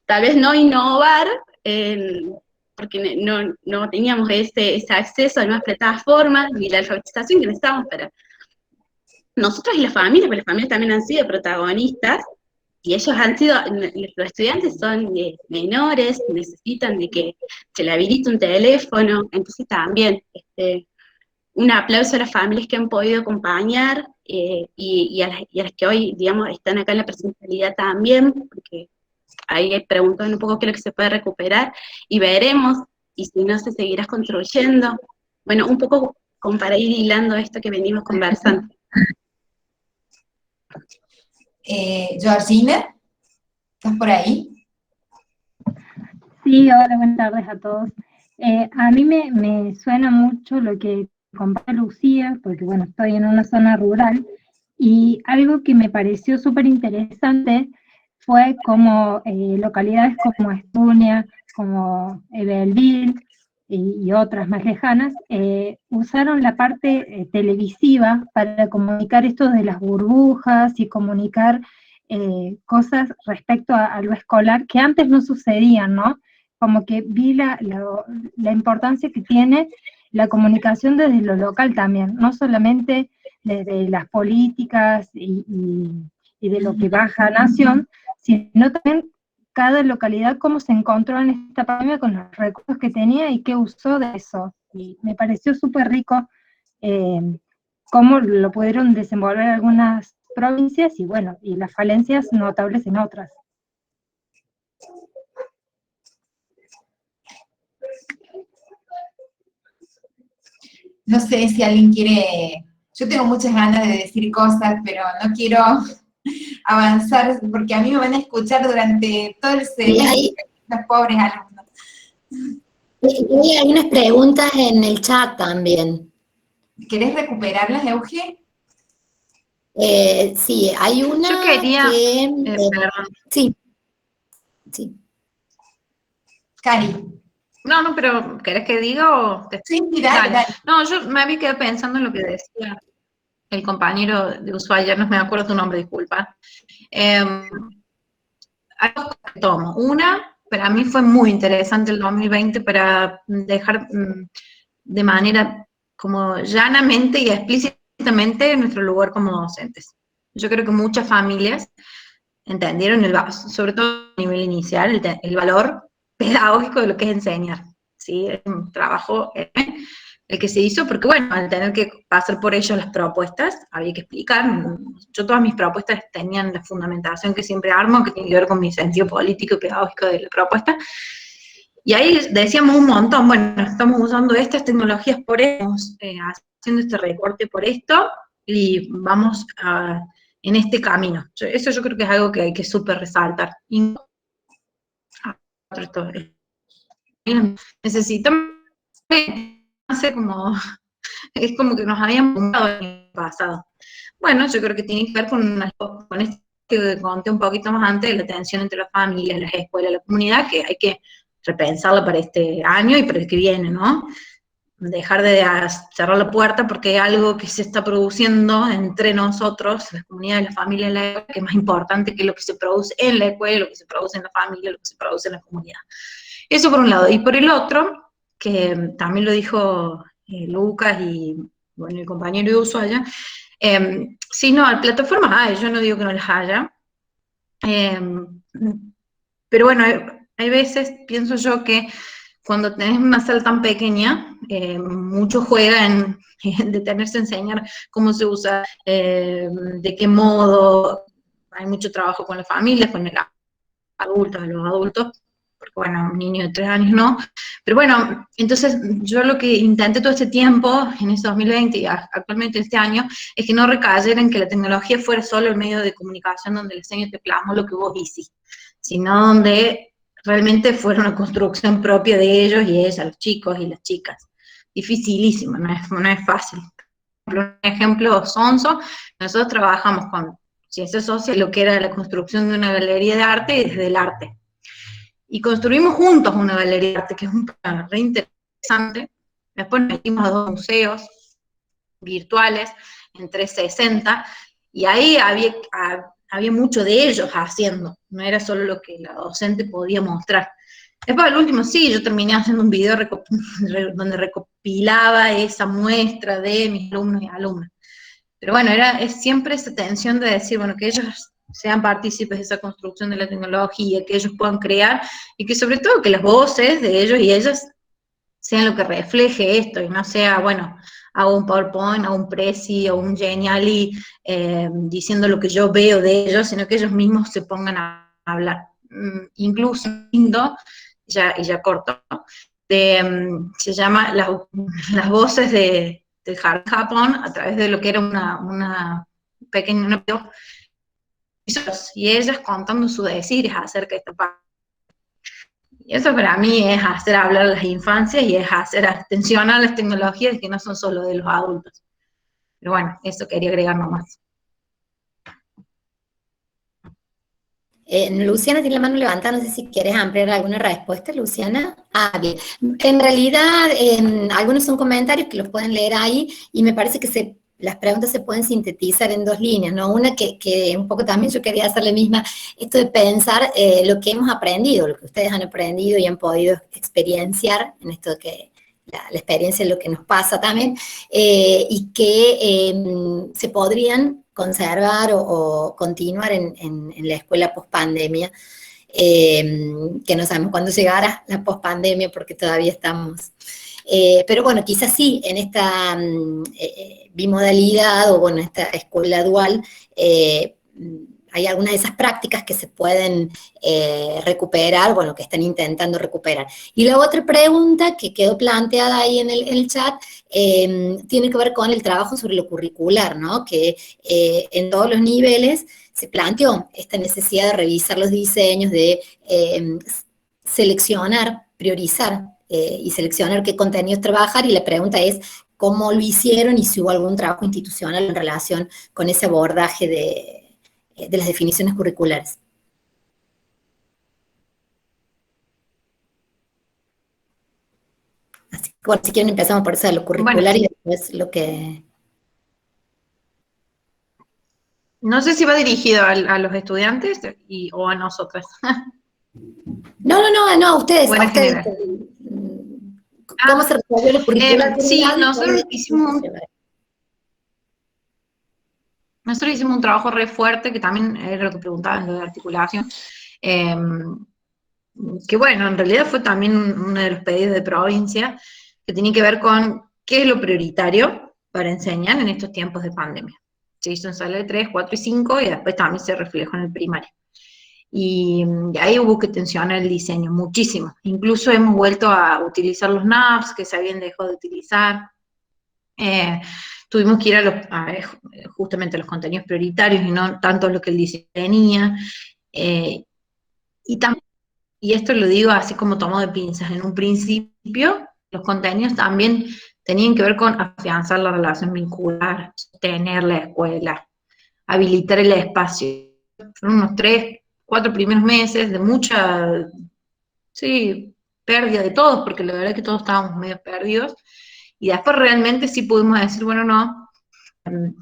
tal vez no innovar, porque no teníamos ese acceso a nuevas plataformas, ni la alfabetización que necesitábamos para nosotros y las familias, porque las familias también han sido protagonistas, y ellos han sido, los estudiantes son menores, necesitan de que se le habilite un teléfono, entonces también un aplauso a las familias que han podido acompañar, y a las que hoy, digamos, están acá en la presencialidad también, porque ahí preguntan un poco qué es lo que se puede recuperar, y veremos, y si no se seguirá construyendo. Bueno, un poco como para ir hilando esto que venimos conversando. Georgina, ¿estás por ahí? Sí, hola, buenas tardes a todos. A mí me suena mucho lo que comparte Lucía, porque bueno, estoy en una zona rural, y algo que me pareció súper interesante fue como localidades como Estunia, como Belleville y otras más lejanas, usaron la parte televisiva para comunicar esto de las burbujas y comunicar cosas respecto a lo escolar que antes no sucedían, ¿no? Como que vi la importancia que tiene la comunicación desde lo local también, no solamente desde las políticas y de lo que baja nación, sino también cada localidad cómo se encontró en esta pandemia con los recursos que tenía y qué usó de eso. Y me pareció súper rico cómo lo pudieron desenvolver algunas provincias, y bueno, y las falencias notables en otras. No sé si alguien quiere, yo tengo muchas ganas de decir cosas, pero no quiero avanzar, porque a mí me van a escuchar durante todo el semestre, los pobres alumnos. Hay algunas preguntas en el chat también. ¿Querés recuperarlas, Euge? Sí, hay una. Yo quería, que... sí. Cari. No, pero ¿querés que diga o te... Sí, dale. No, yo me había quedado pensando en lo que decía el compañero de Ushuaia, no me acuerdo tu nombre, disculpa. Hay dos cosas que tomo. Una, para mí fue muy interesante el 2020 para dejar de manera como llanamente y explícitamente nuestro lugar como docentes. Yo creo que muchas familias entendieron, sobre todo a nivel inicial, el valor pedagógico de lo que es enseñar. ¿Sí? Es un trabajo el que se hizo, porque bueno, al tener que pasar por ellos las propuestas, había que explicar. Yo todas mis propuestas tenían la fundamentación que siempre armo, que tiene que ver con mi sentido político y pedagógico de la propuesta. Y ahí decíamos un montón, bueno, estamos usando estas tecnologías por esto, haciendo este recorte por esto, y vamos en este camino. Eso yo creo que es algo que hay que súper resaltar. Necesitamos, es como que nos habían mudado en el pasado. Bueno, yo creo que tiene que ver con esto que conté un poquito más antes, de la tensión entre las familias, las escuelas, la comunidad, que hay que repensarla para este año y para el que viene, ¿no? Dejar de cerrar la puerta porque hay algo que se está produciendo entre nosotros, las comunidades, las familias, la escuela, que es más importante que lo que se produce en la escuela, lo que se produce en la familia, lo que se produce en la comunidad. Eso por un lado. Y por el otro, que también lo dijo Lucas y bueno, el compañero de Ushuaia, sí, no, plataformas hay, yo no digo que no las haya, pero bueno, hay veces, pienso yo, que cuando tenés una sala tan pequeña, mucho juega en detenerse a enseñar cómo se usa, de qué modo, hay mucho trabajo con las familias, con el adulto, los adultos, porque bueno, un niño de 3 años no, pero bueno, entonces yo lo que intenté todo este tiempo, en ese 2020 y actualmente este año, es que no recayera en que la tecnología fuera solo el medio de comunicación donde el diseño te plasmó lo que vos hiciste, sino donde realmente fuera una construcción propia de ellos y ellas, los chicos y las chicas. Dificilísimo, no es fácil. Un ejemplo sonso, nosotros trabajamos con ciencias sociales, lo que era la construcción de una galería de arte y desde el arte. Y construimos juntos una galería de arte, que es un plan re interesante. Después metimos a 2 museos virtuales en 360, y ahí había mucho de ellos haciendo, no era solo lo que la docente podía mostrar. Después, al último, sí, yo terminé haciendo un video donde recopilaba esa muestra de mis alumnos y alumnas. Pero bueno, es siempre esa tensión de decir, bueno, que ellos sean partícipes de esa construcción de la tecnología, que ellos puedan crear, y que sobre todo que las voces de ellos y ellas sean lo que refleje esto, y no sea, bueno, hago un PowerPoint, hago un Prezi o un Geniali diciendo lo que yo veo de ellos, sino que ellos mismos se pongan a hablar. Incluso, lindo, y ya corto, se llama las voces del Japón a través de lo que era una pequeña... y ellas contando sus decires acerca de esta parte. Y eso para mí es hacer hablar a las infancias y es hacer atención a las tecnologías que no son solo de los adultos. Pero bueno, eso quería agregar nomás. Luciana tiene la mano levantada, no sé si quieres ampliar alguna respuesta, Luciana. Ah, bien. En realidad, algunos son comentarios que los pueden leer ahí, y me parece que las preguntas se pueden sintetizar en 2 líneas, ¿no? Una que un poco también yo quería hacerle misma, esto de pensar lo que hemos aprendido, lo que ustedes han aprendido y han podido experienciar, en esto que la experiencia es lo que nos pasa también, y que se podrían conservar o continuar en la escuela post-pandemia, que no sabemos cuándo llegará la post-pandemia porque todavía estamos... pero bueno, quizás sí, en esta bimodalidad o bueno, esta escuela dual, hay algunas de esas prácticas que se pueden recuperar, bueno, que están intentando recuperar. Y la otra pregunta que quedó planteada ahí en el chat tiene que ver con el trabajo sobre lo curricular, ¿no? Que en todos los niveles se planteó esta necesidad de revisar los diseños, de seleccionar, priorizar y seleccionar qué contenidos trabajar, y la pregunta es cómo lo hicieron y si hubo algún trabajo institucional en relación con ese abordaje de las definiciones curriculares. Bueno, si quieren empezamos por eso de lo curricular y después lo que... No sé si va dirigido a los estudiantes o a nosotras. No, a ustedes. Bueno, a ustedes. ¿Cómo se resolvió lo curricular? Sí, nosotros hicimos un trabajo re fuerte, que también era lo que preguntaban, lo de articulación, que bueno, en realidad fue también uno de los pedidos de provincia, que tenía que ver con qué es lo prioritario para enseñar en estos tiempos de pandemia. Se hizo en sala de 3, 4 y 5, y después también se reflejó en el primario. Y ahí hubo que tensionar el diseño, muchísimo. Incluso hemos vuelto a utilizar los NAPs que se habían dejado de utilizar. Tuvimos que ir justamente a los contenidos prioritarios y no tanto lo que el diseño tenía. Y esto lo digo así como tomo de pinzas. En un principio, los contenidos también tenían que ver con afianzar la relación vincular, sostener la escuela, habilitar el espacio. Fueron unos 3, 4 primeros meses de mucha, pérdida de todos, porque la verdad es que todos estábamos medio perdidos. Y después realmente sí pudimos decir, bueno, no,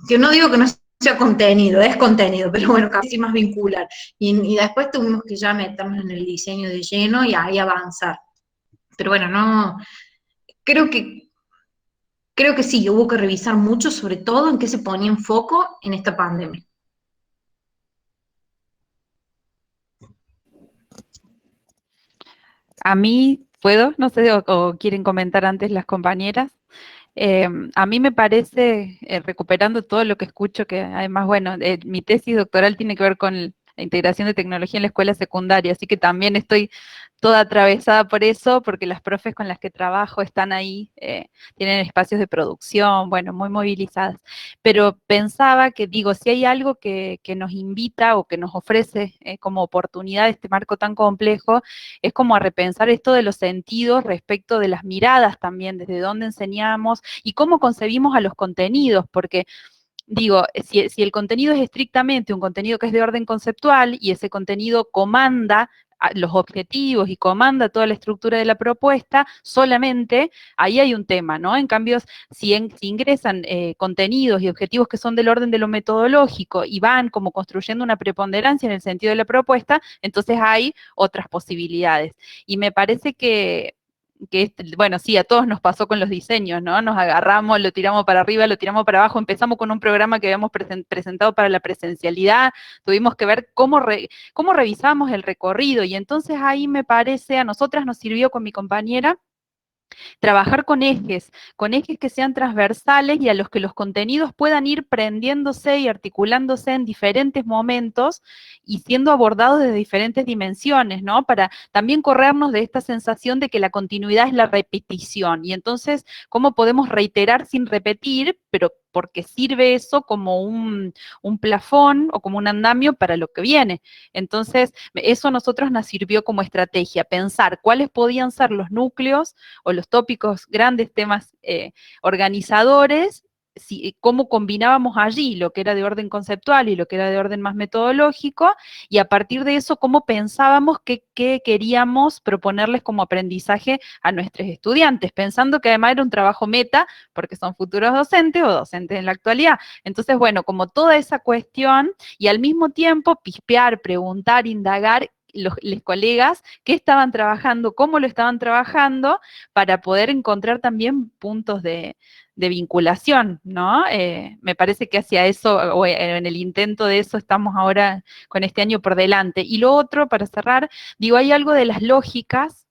yo no digo que no sea contenido, es contenido, pero bueno, casi más vincular. Y después tuvimos que ya meternos en el diseño de lleno y ahí avanzar. Pero bueno, no, creo que sí, hubo que revisar mucho, sobre todo en qué se ponía en foco en esta pandemia. A mí, ¿puedo? No sé, o quieren comentar antes las compañeras. A mí me parece, recuperando todo lo que escucho, que además, bueno, mi tesis doctoral tiene que ver con la integración de tecnología en la escuela secundaria, así que también estoy toda atravesada por eso, porque las profes con las que trabajo están ahí, tienen espacios de producción, bueno, muy movilizadas. Pero pensaba que, digo, si hay algo que nos invita o que nos ofrece como oportunidad este marco tan complejo, es como a repensar esto de los sentidos respecto de las miradas también, desde dónde enseñamos y cómo concebimos a los contenidos, porque digo, si el contenido es estrictamente un contenido que es de orden conceptual y ese contenido comanda los objetivos y comanda toda la estructura de la propuesta, solamente ahí hay un tema, ¿no? En cambio, si ingresan contenidos y objetivos que son del orden de lo metodológico y van como construyendo una preponderancia en el sentido de la propuesta, entonces hay otras posibilidades. Y me parece que bueno, sí, a todos nos pasó con los diseños, ¿no? Nos agarramos, lo tiramos para arriba, lo tiramos para abajo, empezamos con un programa que habíamos presentado para la presencialidad, tuvimos que ver cómo revisábamos el recorrido, y entonces ahí me parece, a nosotras nos sirvió con mi compañera, trabajar con ejes que sean transversales y a los que los contenidos puedan ir prendiéndose y articulándose en diferentes momentos y siendo abordados desde diferentes dimensiones, ¿no? Para también corrernos de esta sensación de que la continuidad es la repetición. Y entonces, ¿cómo podemos reiterar sin repetir, pero porque sirve eso como un plafón o como un andamio para lo que viene? Entonces, eso a nosotros nos sirvió como estrategia, pensar cuáles podían ser los núcleos o los tópicos, grandes temas organizadores, cómo combinábamos allí lo que era de orden conceptual y lo que era de orden más metodológico, y a partir de eso, cómo pensábamos qué queríamos proponerles como aprendizaje a nuestros estudiantes, pensando que además era un trabajo meta, porque son futuros docentes o docentes en la actualidad. Entonces, bueno, como toda esa cuestión, y al mismo tiempo pispear, preguntar, indagar, los colegas qué estaban trabajando, cómo lo estaban trabajando, para poder encontrar también puntos de vinculación, ¿no? Me parece que hacia eso, o en el intento de eso, estamos ahora con este año por delante. Y lo otro, para cerrar, digo, hay algo de las lógicas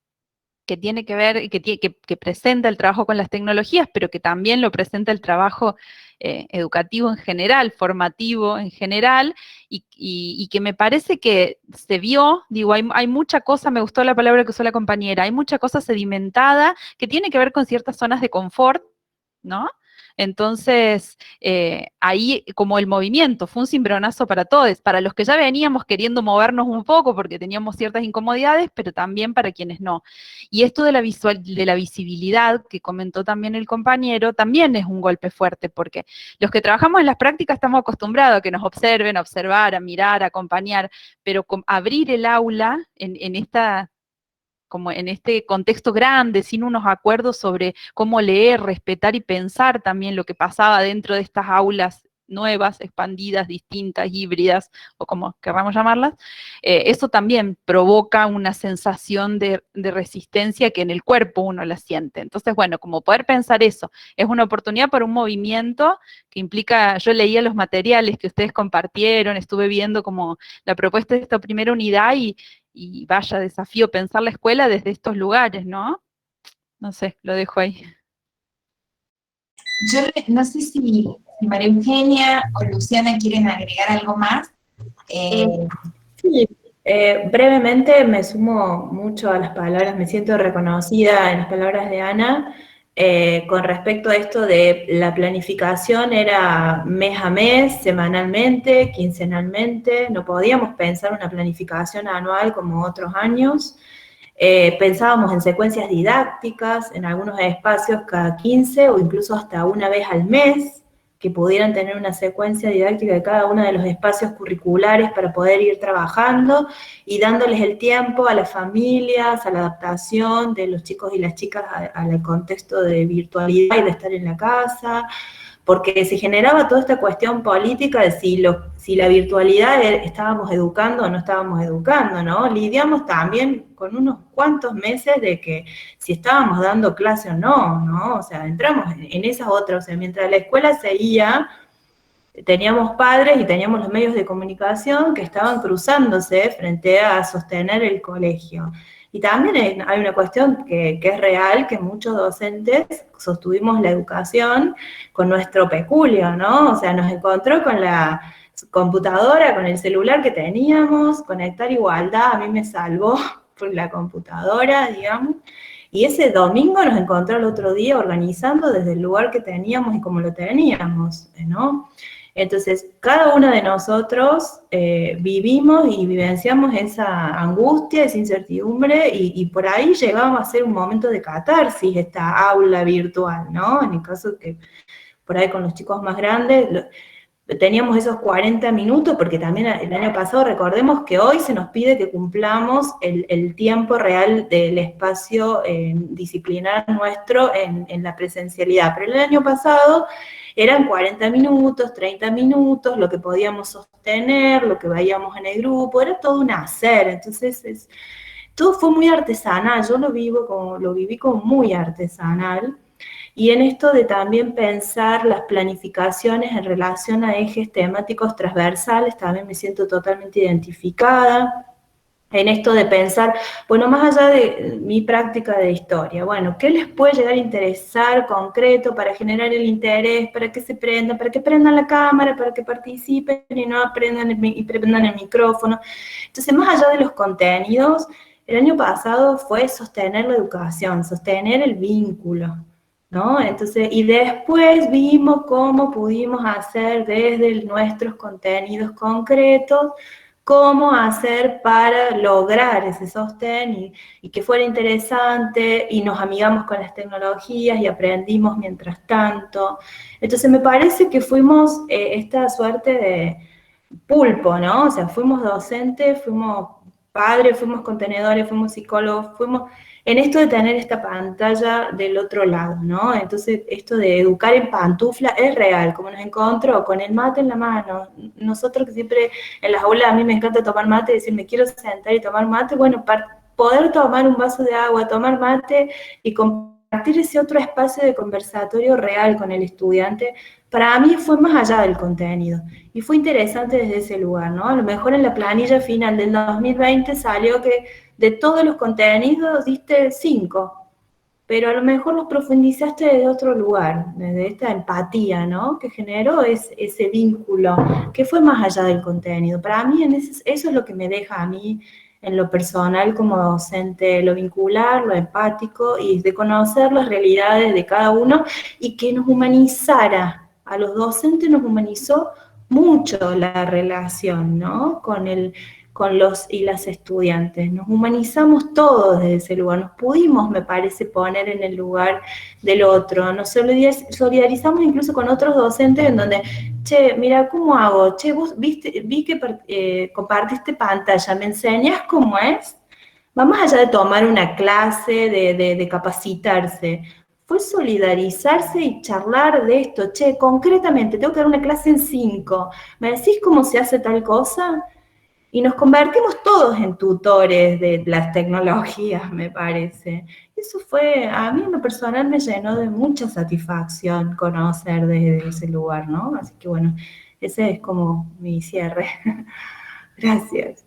que tiene que ver, que presenta el trabajo con las tecnologías, pero que también lo presenta el trabajo educativo en general, formativo en general, y que me parece que se vio, digo, hay mucha cosa, me gustó la palabra que usó la compañera, hay mucha cosa sedimentada que tiene que ver con ciertas zonas de confort, ¿no? Entonces, ahí como el movimiento fue un cimbronazo para todos, para los que ya veníamos queriendo movernos un poco porque teníamos ciertas incomodidades, pero también para quienes no. Y esto de la visibilidad, que comentó también el compañero, también es un golpe fuerte, porque los que trabajamos en las prácticas estamos acostumbrados a que nos observen, a observar, a mirar, a acompañar, pero abrir el aula en esta como en este contexto grande, sin unos acuerdos sobre cómo leer, respetar y pensar también lo que pasaba dentro de estas aulas nuevas, expandidas, distintas, híbridas, o como querramos llamarlas, eso también provoca una sensación de resistencia que en el cuerpo uno la siente. Entonces, bueno, como poder pensar eso, es una oportunidad para un movimiento que implica, yo leía los materiales que ustedes compartieron, estuve viendo como la propuesta de esta primera unidad y vaya desafío pensar la escuela desde estos lugares, ¿no? No sé, lo dejo ahí. Yo no sé si María Eugenia o Luciana quieren agregar algo más. Sí, brevemente me sumo mucho a las palabras, me siento reconocida en las palabras de Ana, con respecto a esto de la planificación era mes a mes, semanalmente, quincenalmente, no podíamos pensar una planificación anual como otros años. Pensábamos en secuencias didácticas, en algunos espacios cada 15 o incluso hasta una vez al mes, que pudieran tener una secuencia didáctica de cada uno de los espacios curriculares para poder ir trabajando y dándoles el tiempo a las familias, a la adaptación de los chicos y las chicas al contexto de virtualidad y de estar en la casa, porque se generaba toda esta cuestión política de si la virtualidad estábamos educando o no estábamos educando, ¿no? Lidiamos también con unos cuantos meses de que si estábamos dando clase o no, ¿no? O sea, entramos en esas otras, o sea, mientras la escuela seguía, teníamos padres y teníamos los medios de comunicación que estaban cruzándose frente a sostener el colegio. Y también hay una cuestión que es real, que muchos docentes sostuvimos la educación con nuestro peculio, ¿no? O sea, nos encontró con la computadora, con el celular que teníamos, Conectar Igualdad a mí me salvó por la computadora, digamos, y ese domingo nos encontró el otro día organizando desde el lugar que teníamos y como lo teníamos, ¿no? Entonces, cada uno de nosotros vivimos y vivenciamos esa angustia, esa incertidumbre, y por ahí llegamos a ser un momento de catarsis, esta aula virtual, ¿no? En el caso que por ahí con los chicos más grandes, teníamos esos 40 minutos, porque también el año pasado, recordemos que hoy se nos pide que cumplamos el tiempo real del espacio disciplinar nuestro en la presencialidad, pero el año pasado eran 40 minutos, 30 minutos, lo que podíamos sostener, lo que veíamos en el grupo, era todo un hacer, entonces todo fue muy artesanal, yo lo viví como muy artesanal, y en esto de también pensar las planificaciones en relación a ejes temáticos transversales, también me siento totalmente identificada. En esto de pensar, bueno, más allá de mi práctica de historia, bueno, ¿qué les puede llegar a interesar concreto para generar el interés, para que se prendan, para que prendan la cámara, para que participen y no prendan el micrófono? Entonces, más allá de los contenidos, el año pasado fue sostener la educación, sostener el vínculo, ¿no? Entonces, y después vimos cómo pudimos hacer desde nuestros contenidos concretos, cómo hacer para lograr ese sostén y que fuera interesante, y nos amigamos con las tecnologías y aprendimos mientras tanto. Entonces me parece que fuimos esta suerte de pulpo, ¿no? O sea, fuimos docentes, fuimos padres, fuimos contenedores, fuimos psicólogos, fuimos en esto de tener esta pantalla del otro lado, ¿no? Entonces, esto de educar en pantufla es real, como nos encontró con el mate en la mano. Nosotros que siempre en las aulas, a mí me encanta tomar mate, decir, me quiero sentar y tomar mate, bueno, para poder tomar un vaso de agua, tomar mate y compartir ese otro espacio de conversatorio real con el estudiante, para mí fue más allá del contenido, y fue interesante desde ese lugar, ¿no? A lo mejor en la planilla final del 2020 salió que de todos los contenidos diste 5, pero a lo mejor los profundizaste desde otro lugar, desde esta empatía, ¿no? Que generó ese vínculo, que fue más allá del contenido. Para mí eso es lo que me deja a mí en lo personal como docente, lo vincular, lo empático, y de conocer las realidades de cada uno, y que nos humanizara. A los docentes nos humanizó mucho la relación, ¿no? Con los y las estudiantes. Nos humanizamos todos desde ese lugar, nos pudimos, me parece, poner en el lugar del otro, nos solidarizamos incluso con otros docentes en donde, che, mira, ¿cómo hago? Che, vos vi que compartiste pantalla, ¿me enseñas cómo es? va más allá de tomar una clase, de capacitarse, fue solidarizarse y charlar de esto. Che, concretamente, tengo que dar una clase en 5, ¿me decís cómo se hace tal cosa? Y nos convertimos todos en tutores de las tecnologías, me parece. Eso fue, a mí en lo personal me llenó de mucha satisfacción conocer desde ese lugar, ¿no? Así que bueno, ese es como mi cierre. Gracias.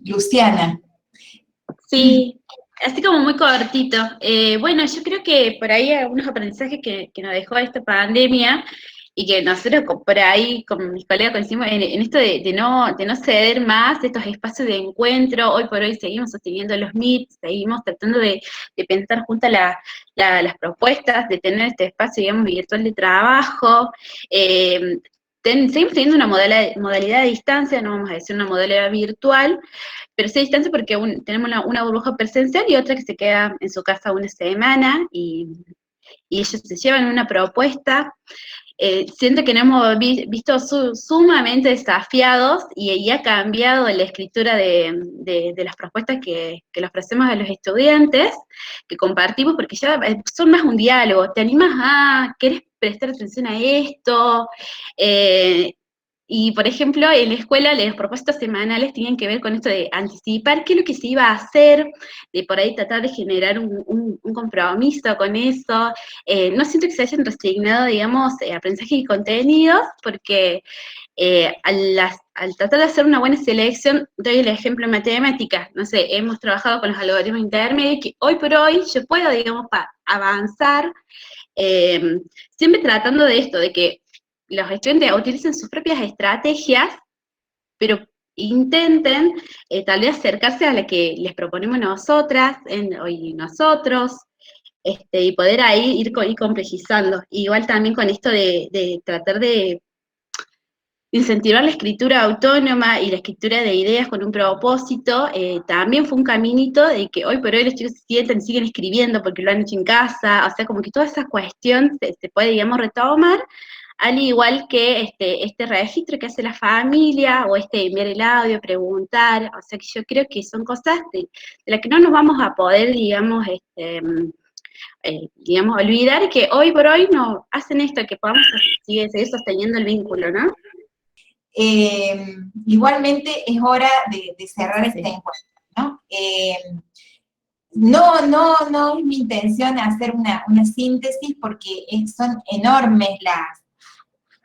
Luciana. Sí, así como muy cortito. Bueno, yo creo que por ahí algunos aprendizajes que nos dejó esta pandemia y que nosotros por ahí con mis colegas coincidimos en esto de no ceder más estos espacios de encuentro. Hoy por hoy seguimos sosteniendo los Meet, seguimos tratando de pensar juntas las propuestas, de tener este espacio, digamos, virtual de trabajo. Seguimos teniendo una modalidad de distancia, no vamos a decir una modalidad virtual, pero sí a distancia porque tenemos una burbuja presencial y otra que se queda en su casa una semana y ellos se llevan una propuesta. Siento que nos hemos visto sumamente desafiados y ha cambiado la escritura de las propuestas que le ofrecemos a los estudiantes, que compartimos, porque ya son más un diálogo. ¿Te animas querés prestar atención a esto? Y, por ejemplo, en la escuela las propuestas semanales tienen que ver con esto de anticipar qué es lo que se iba a hacer, de por ahí tratar de generar un compromiso con eso. No siento que se hayan resignado, digamos, aprendizajes y contenidos, porque al tratar de hacer una buena selección, doy el ejemplo en matemáticas, no sé, hemos trabajado con los algoritmos intermedios, que hoy por hoy yo puedo, digamos, avanzar, siempre tratando de esto, de que los estudiantes utilicen sus propias estrategias, pero intenten tal vez acercarse a la que les proponemos nosotras y nosotros, y poder ahí ir complejizando. Igual también con esto de tratar de incentivar la escritura autónoma y la escritura de ideas con un propósito, también fue un caminito de que hoy por hoy los chicos se sientan y siguen escribiendo porque lo han hecho en casa, o sea, como que toda esa cuestión se puede, digamos, retomar, al igual que este registro que hace la familia, o enviar el audio, preguntar, o sea que yo creo que son cosas de las que no nos vamos a poder, digamos, olvidar, que hoy por hoy nos hacen esto, que podamos seguir sosteniendo el vínculo, ¿no? Igualmente es hora de cerrar este encuentro, ¿no? No es mi intención hacer una síntesis porque son enormes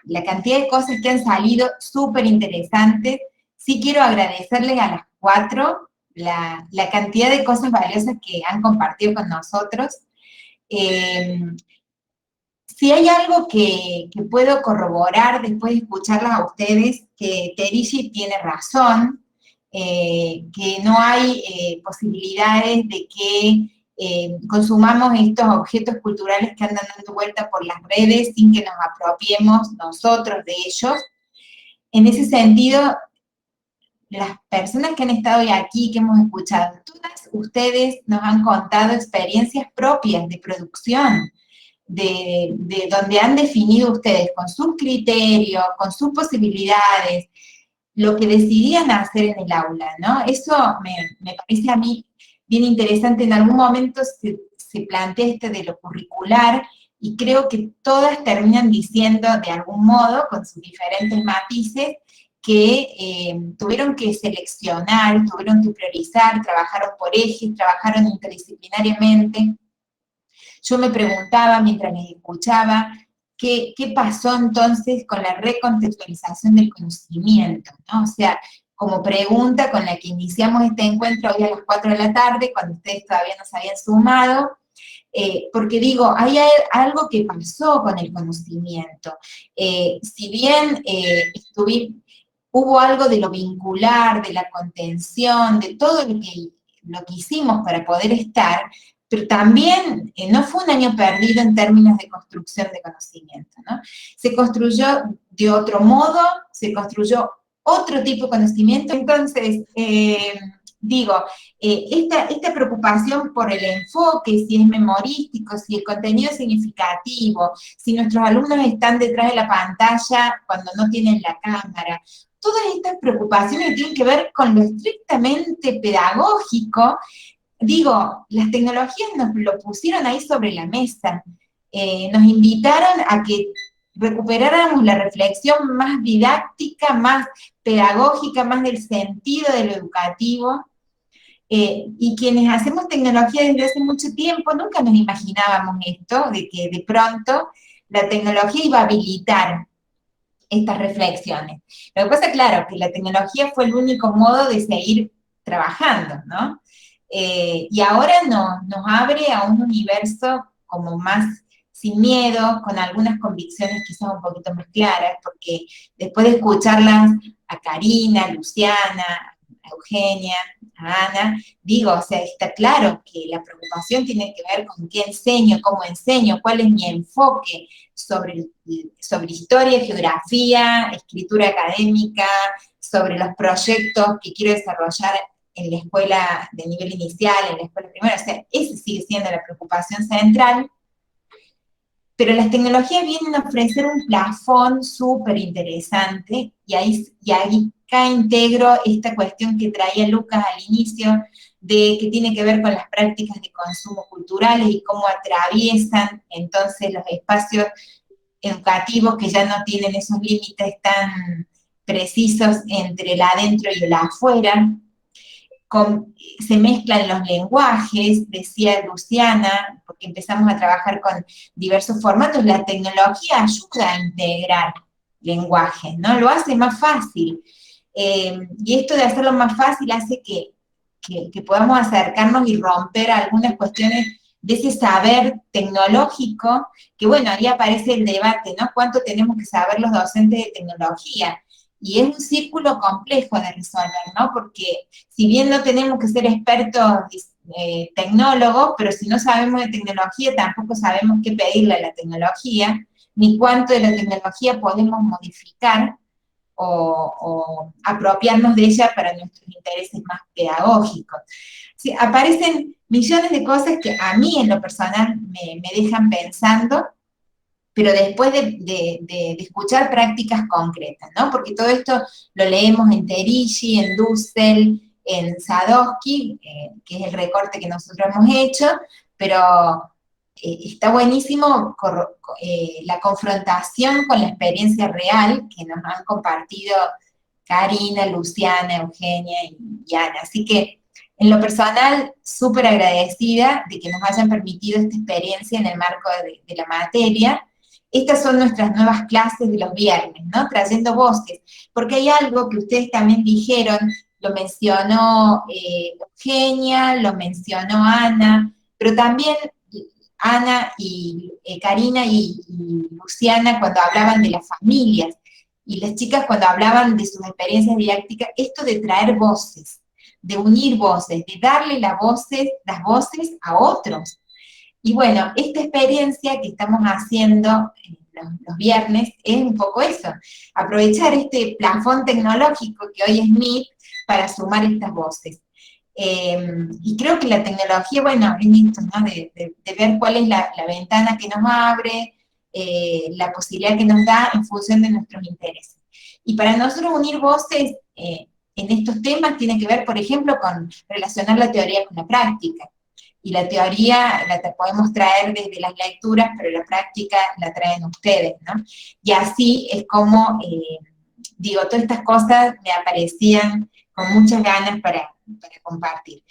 la cantidad de cosas que han salido, súper interesantes. Sí quiero agradecerles a las 4 la cantidad de cosas valiosas que han compartido con nosotros. Si hay algo que puedo corroborar después de escucharlas a ustedes, que Terishi tiene razón, que no hay posibilidades de que consumamos estos objetos culturales que andan dando vuelta por las redes sin que nos apropiemos nosotros de ellos. En ese sentido, las personas que han estado hoy aquí, que hemos escuchado, todas ustedes nos han contado experiencias propias de producción, de donde han definido ustedes con sus criterios, con sus posibilidades, lo que decidían hacer en el aula, ¿no? Eso me parece a mí bien interesante. En algún momento se plantea de lo curricular, y creo que todas terminan diciendo de algún modo, con sus diferentes matices, que tuvieron que seleccionar, tuvieron que priorizar, trabajaron por ejes, trabajaron interdisciplinariamente. Yo me preguntaba, mientras les escuchaba, ¿qué pasó entonces con la recontextualización del conocimiento, ¿no? O sea, como pregunta con la que iniciamos este encuentro hoy a las 4 de la tarde, cuando ustedes todavía no se habían sumado, porque digo, hay algo que pasó con el conocimiento. Si bien hubo algo de lo vincular, de la contención, de todo lo que hicimos para poder estar, pero también no fue un año perdido en términos de construcción de conocimiento, ¿no? Se construyó de otro modo, se construyó otro tipo de conocimiento. Entonces, esta preocupación por el enfoque, si es memorístico, si el contenido es significativo, si nuestros alumnos están detrás de la pantalla cuando no tienen la cámara, todas estas preocupaciones que tienen que ver con lo estrictamente pedagógico, digo, las tecnologías nos lo pusieron ahí sobre la mesa, nos invitaron a que recuperáramos la reflexión más didáctica, más pedagógica, más del sentido de lo educativo, y quienes hacemos tecnología desde hace mucho tiempo nunca nos imaginábamos esto, de que de pronto la tecnología iba a habilitar estas reflexiones. Lo que pasa, claro, que la tecnología fue el único modo de seguir trabajando, ¿no? Y ahora nos abre a un universo como más sin miedo, con algunas convicciones quizás un poquito más claras, porque después de escucharlas a Karina, a Luciana, a Eugenia, a Ana, digo, o sea, está claro que la preocupación tiene que ver con qué enseño, cómo enseño, cuál es mi enfoque sobre historia, geografía, escritura académica, sobre los proyectos que quiero desarrollar en la escuela de nivel inicial, en la escuela primaria, o sea, esa sigue siendo la preocupación central, pero las tecnologías vienen a ofrecer un plafón súper interesante, y ahí acá integro esta cuestión que traía Lucas al inicio, de que tiene que ver con las prácticas de consumo culturales y cómo atraviesan entonces los espacios educativos que ya no tienen esos límites tan precisos entre el adentro y el afuera. Se mezclan los lenguajes, decía Luciana, porque empezamos a trabajar con diversos formatos. La tecnología ayuda a integrar lenguajes, ¿no? Lo hace más fácil. Y esto de hacerlo más fácil hace que podamos acercarnos y romper algunas cuestiones de ese saber tecnológico, que bueno, ahí aparece el debate, ¿no? ¿Cuánto tenemos que saber los docentes de tecnología? Y es un círculo complejo de resolver, ¿no? Porque si bien no tenemos que ser expertos tecnólogos, pero si no sabemos de tecnología, tampoco sabemos qué pedirle a la tecnología, ni cuánto de la tecnología podemos modificar o apropiarnos de ella para nuestros intereses más pedagógicos. Sí, aparecen millones de cosas que a mí en lo personal me dejan pensando, pero después de escuchar prácticas concretas, ¿no? Porque todo esto lo leemos en Terigi, en Dussel, en Sadowski, que es el recorte que nosotros hemos hecho, pero está buenísimo la confrontación con la experiencia real que nos han compartido Karina, Luciana, Eugenia y Ana. Así que, en lo personal, súper agradecida de que nos hayan permitido esta experiencia en el marco de la materia. Estas son nuestras nuevas clases de los viernes, ¿no? Trayendo voces, porque hay algo que ustedes también dijeron, lo mencionó Eugenia, lo mencionó Ana, pero también Ana y Karina y Luciana cuando hablaban de las familias, y las chicas cuando hablaban de sus experiencias didácticas, esto de traer voces, de unir voces, de darle las voces a otros. Y bueno, esta experiencia que estamos haciendo los viernes es un poco eso, aprovechar este plafón tecnológico que hoy es Meet para sumar estas voces. Y creo que la tecnología, bueno, es esto, ¿no? De ver cuál es la ventana que nos abre, la posibilidad que nos da en función de nuestros intereses. Y para nosotros unir voces en estos temas tiene que ver, por ejemplo, con relacionar la teoría con la práctica. Y la teoría la podemos traer desde las lecturas, pero la práctica la traen ustedes, ¿no? Y así es como, digo, todas estas cosas me aparecían con muchas ganas para compartir.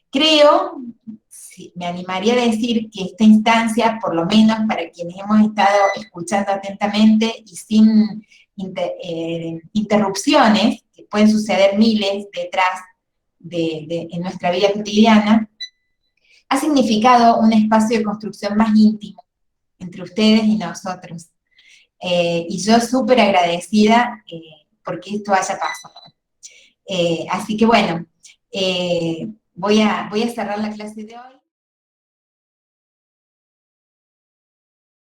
Creo, sí, me animaría a decir que esta instancia, por lo menos para quienes hemos estado escuchando atentamente y sin interrupciones, que pueden suceder miles detrás en nuestra vida cotidiana, ha significado un espacio de construcción más íntimo entre ustedes y nosotros. Y yo súper agradecida porque esto haya pasado. Así que bueno, voy a cerrar la clase de hoy.